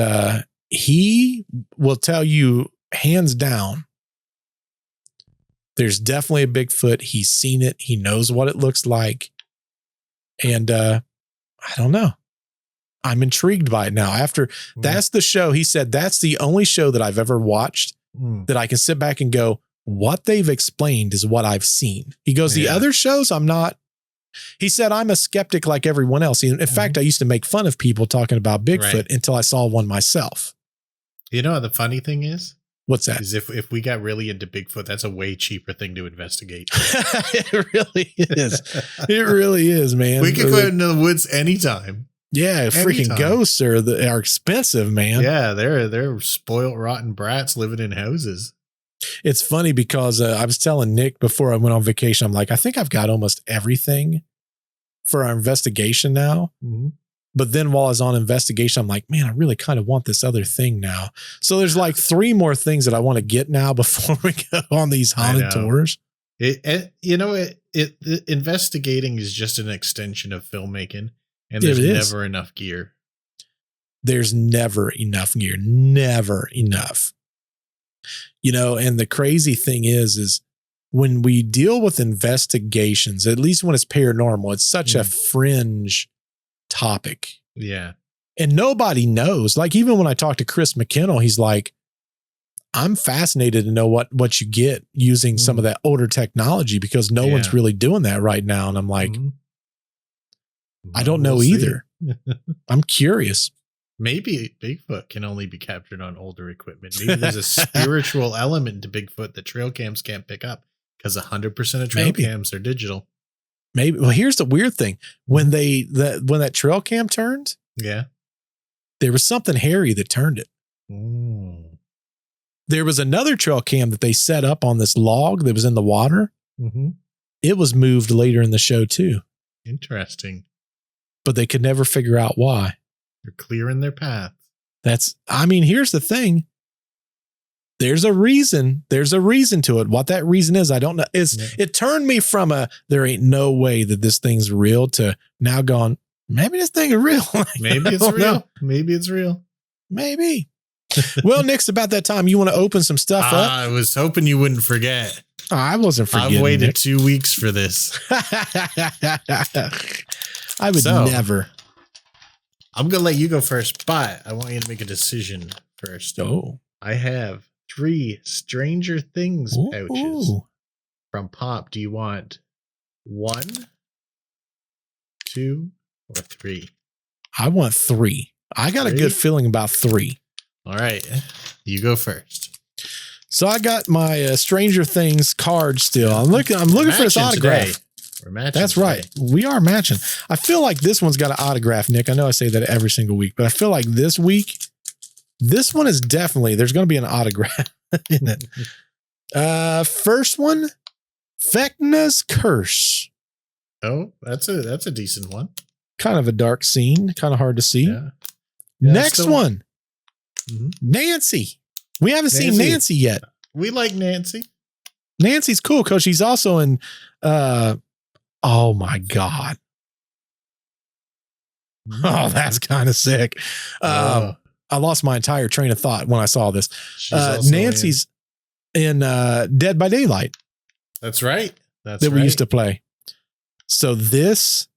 he will tell you hands down, there's definitely a Bigfoot. He's seen it. He knows what it looks like. And I don't know. I'm intrigued by it now. After that's the show, he said, that's the only show that I've ever watched that I can sit back and go, what they've explained is what I've seen. He goes, the other shows, I'm not. He said, I'm a skeptic like everyone else. In fact, I used to make fun of people talking about Bigfoot until I saw one myself. You know what the funny thing is? What's that? Is if we got really into Bigfoot, that's a way cheaper thing to investigate. It really is. It really is, man. We could go into the woods anytime. Yeah, freaking ghosts are expensive, man. Yeah, they're spoiled, rotten brats living in houses. It's funny because I was telling Nick before I went on vacation, I'm like, I think I've got almost everything for our investigation now. But then while I was on investigation, I'm like, man, I really kind of want this other thing now. So there's like 3 more things that I want to get now before we go on these haunted tours. Investigating is just an extension of filmmaking, and there's never enough gear. There's never enough gear. Never enough. And the crazy thing is when we deal with investigations, at least when it's paranormal, it's such a fringe topic. Yeah. And nobody knows. Like, even when I talk to Chris McKinnell, he's like, I'm fascinated to know what you get using some of that older technology, because no one's really doing that right now. And I'm like, I don't know either. I'm curious. Maybe Bigfoot can only be captured on older equipment. Maybe there's a spiritual element to Bigfoot that trail cams can't pick up, because 100% of trail cams are digital. Maybe. Well, here's the weird thing. When that trail cam turned, there was something hairy that turned it. There was another trail cam that they set up on this log that was in the water. It was moved later in the show too. Interesting. But they could never figure out why. They're clearing their path. Here's the thing. There's a reason. There's a reason to it. What that reason is, I don't know. It turned me from there ain't no way that this thing's real to now going, maybe this thing is real. Maybe it's real. Know. Maybe it's real. Maybe. Well, Nick's about that time. You want to open some stuff up? I was hoping you wouldn't forget. I wasn't forgetting. I've waited 2 weeks for this. I would never. I'm going to let you go first, but I want you to make a decision first. Oh. I have 3 Stranger Things pouches Ooh. from Pop. Do you want 1, 2, or 3? I want 3. I got 3? a good feeling about 3. All right. You go first. So I got my Stranger Things card still. I'm looking for this autograph. Today. We're matching. That's today. right. We are matching. I feel like this one's got an autograph, Nick. I know I say that every single week, but I feel like this week, this one is definitely, there's going to be an autograph in it. First one, Vecna's Curse. Oh, that's a decent one. Kind of a dark scene, kind of hard to see. Yeah. Next one, Nancy. We haven't seen Nancy yet. We like Nancy. Nancy's cool because she's also in, oh my God. Oh, that's kind of sick. I lost my entire train of thought when I saw this. Nancy's in Dead by Daylight. That's right. We used to play. So this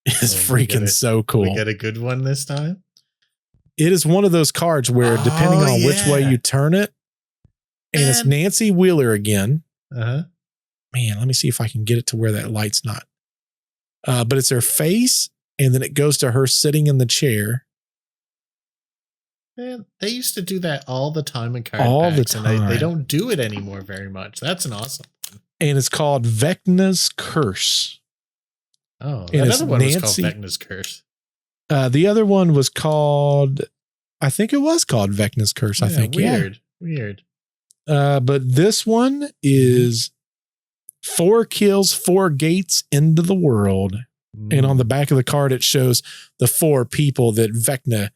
is freaking so cool. We get a good one this time. It is one of those cards where depending on which way you turn it, and it's Nancy Wheeler again. Man, let me see if I can get it to where that light's not. But it's her face, and then it goes to her sitting in the chair. Man, they used to do that all the time in card all packs, the time. And they don't do it anymore very much. That's an awesome one. And it's called Vecna's Curse. Oh, and another one Nancy, was called Vecna's Curse. The other one was called, I think it was called Vecna's Curse. I think. Weird. But this one is 4 kills, 4 gates into the world. And on the back of the card, it shows the 4 people that Vecna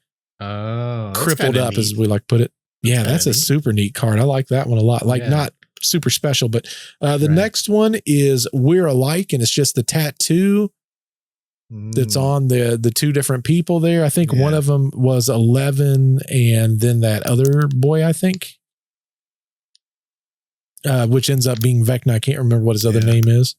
crippled up, as we like to put it. Yeah, that's a super neat card. I like that one a lot. Not super special, but the next one is We're Alike, and it's just the tattoo that's on the 2 different people there. I think one of them was 11, and then that other boy, I think, which ends up being Vecna. I can't remember what his other name is.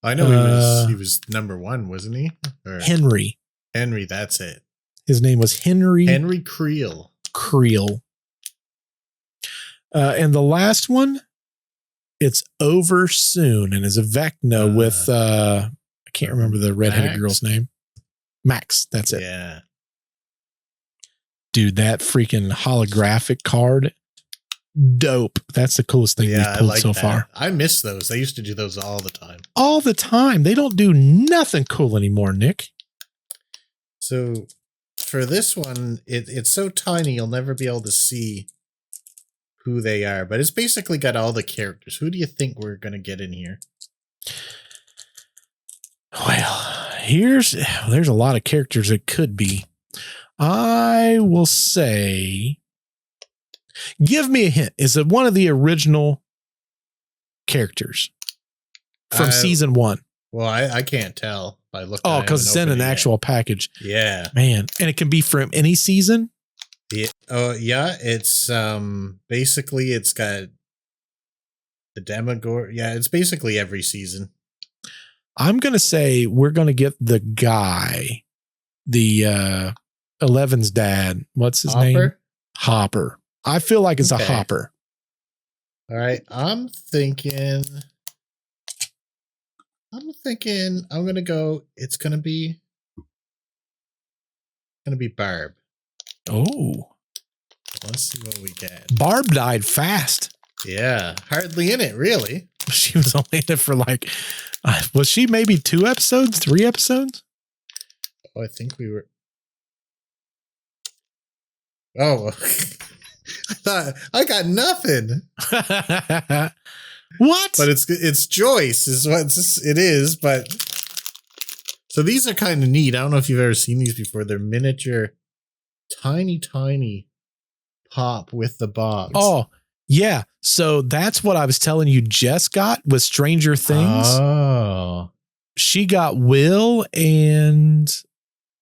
I know he was number 1, wasn't he? Or Henry. Henry, that's it. His name was Henry Creel. And the last one, it's Over Soon, and is a Vecna with I can't remember the redheaded girl's name. Max, that's it. Yeah. Dude, that freaking holographic card, dope. That's the coolest thing we've pulled so far. I miss those. They used to do those all the time. All the time. They don't do nothing cool anymore, Nick. So for this one, it's so tiny you'll never be able to see who they are, but it's basically got all the characters. Who do you think we're going to get in here? Well, there's a lot of characters it could be. I will say, give me a hint. Is it one of the original characters from season 1? Well, I can't tell by looking. Oh, because it's in an actual package. Yeah, man, and it can be from any season. Yeah. Oh, yeah. It's basically it's got the Demogorgon. Yeah, it's basically every season. I'm gonna say we're gonna get the guy, the 11's dad. What's his name? Hopper. I feel like it's a Hopper. All right. I'm thinking I'm gonna go. It's gonna be Barb. Oh, let's see what we get. Barb died fast. Yeah, hardly in it, really. She was only in it for like, was she maybe 2 episodes, 3 episodes? Oh, I think we were. Oh, I thought I got nothing. What? But it's Joyce is what it is. But so these are kind of neat. I don't know if you've ever seen these before. They're miniature, tiny pop with the box. Oh, yeah. So that's what I was telling you Jess got with Stranger Things. Oh. She got Will and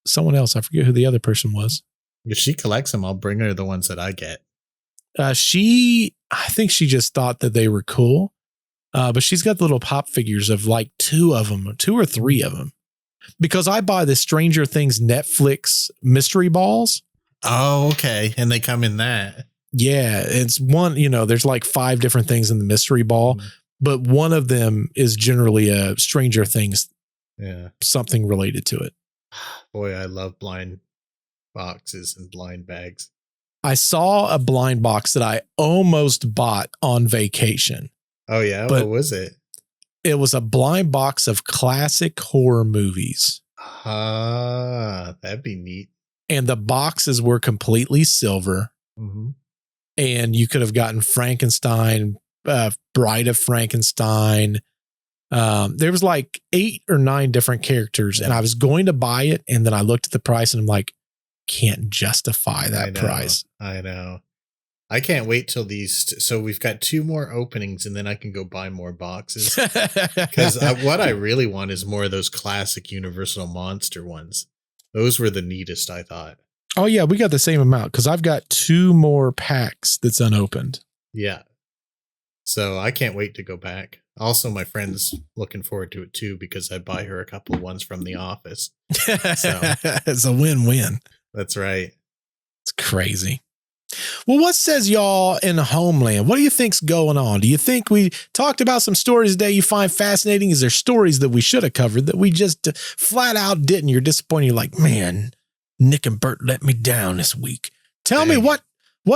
someone else. I forget who the other person was. If she collects them, I'll bring her the ones that I get. I think she just thought that they were cool. But she's got the little pop figures of like 2 or 3 of them. Because I buy the Stranger Things Netflix mystery balls. Oh, okay. And they come in that. Yeah, it's one, there's like 5 different things in the mystery ball, but one of them is generally a Stranger Things. Yeah. Something related to it. Boy, I love blind boxes and blind bags. I saw a blind box that I almost bought on vacation. Oh, yeah? What was it? It was a blind box of classic horror movies. That'd be neat. And the boxes were completely silver. Mm-hmm. And you could have gotten Frankenstein, Bride of Frankenstein. There was like 8 or 9 different characters, and I was going to buy it. And then I looked at the price and I'm like, can't justify that price. I know. I can't wait till these. So we've got 2 more openings and then I can go buy more boxes. Because what I really want is more of those classic Universal Monster ones. Those were the neatest, I thought. Oh, yeah. We got the same amount because I've got 2 more packs that's unopened. Yeah. So I can't wait to go back. Also, my friend's looking forward to it too because I buy her a couple of ones from the office. So it's a win-win. That's right. It's crazy. Well, what says y'all in Homeland? What do you think's going on? Do you think we talked about some stories today you find fascinating? Is there stories that we should have covered that we just flat out didn't? You're disappointed. You're like, man, Nick and Bert let me down this week. Tell me what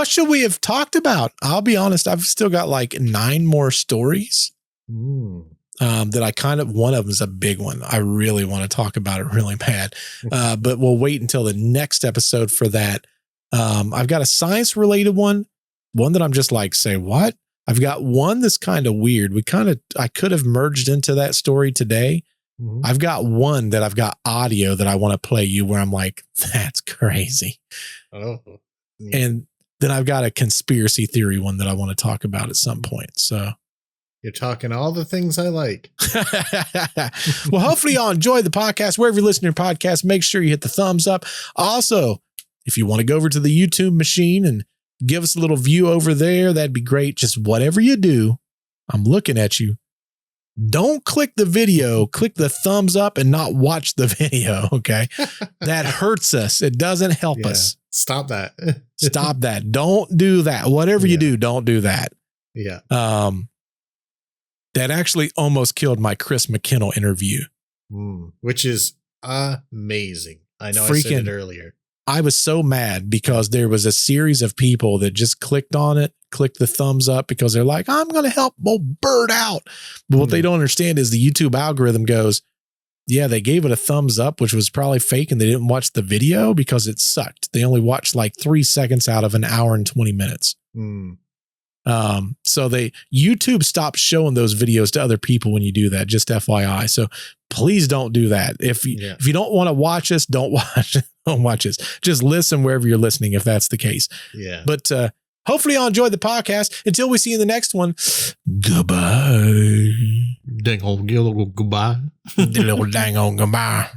should we have talked about? I'll be honest. I've still got like 9 more stories that I one of them is a big one. I really want to talk about it really bad. But we'll wait until the next episode for that. I've got a science related one that I'm just like, say what? I've got one that's kind of weird. I could have merged into that story today. Mm-hmm. I've got one that I've got audio that I want to play you where I'm like, that's crazy. Oh, yeah. And then I've got a conspiracy theory one that I want to talk about at some point. So you're talking all the things I like. Well, hopefully y'all enjoy the podcast. Wherever you listen to your podcast, make sure you hit the thumbs up. Also, if you want to go over to the YouTube machine and give us a little view over there, that'd be great. Just whatever you do, I'm looking at you. Don't click the video, click the thumbs up and not watch the video. Okay. That hurts us. It doesn't help us. Stop that. Stop that. Don't do that. Whatever you do, don't do that. Yeah. That actually almost killed my Chris McKinnell interview. Which is amazing. I know I said it earlier. I was so mad because there was a series of people that just clicked on it, clicked the thumbs up because they're like, I'm going to help old Bird out. But what they don't understand is the YouTube algorithm goes, yeah, they gave it a thumbs up, which was probably fake. And they didn't watch the video because it sucked. They only watched like 3 seconds out of an hour and 20 minutes. So YouTube stopped showing those videos to other people when you do that, just FYI. So please don't do that. If you don't want to watch us, don't watch it. Don't watch us. Just listen wherever you're listening, if that's the case. Yeah. But hopefully y'all enjoyed the podcast. Until we see you in the next one. Goodbye. Dang old goodbye. Little dang on goodbye.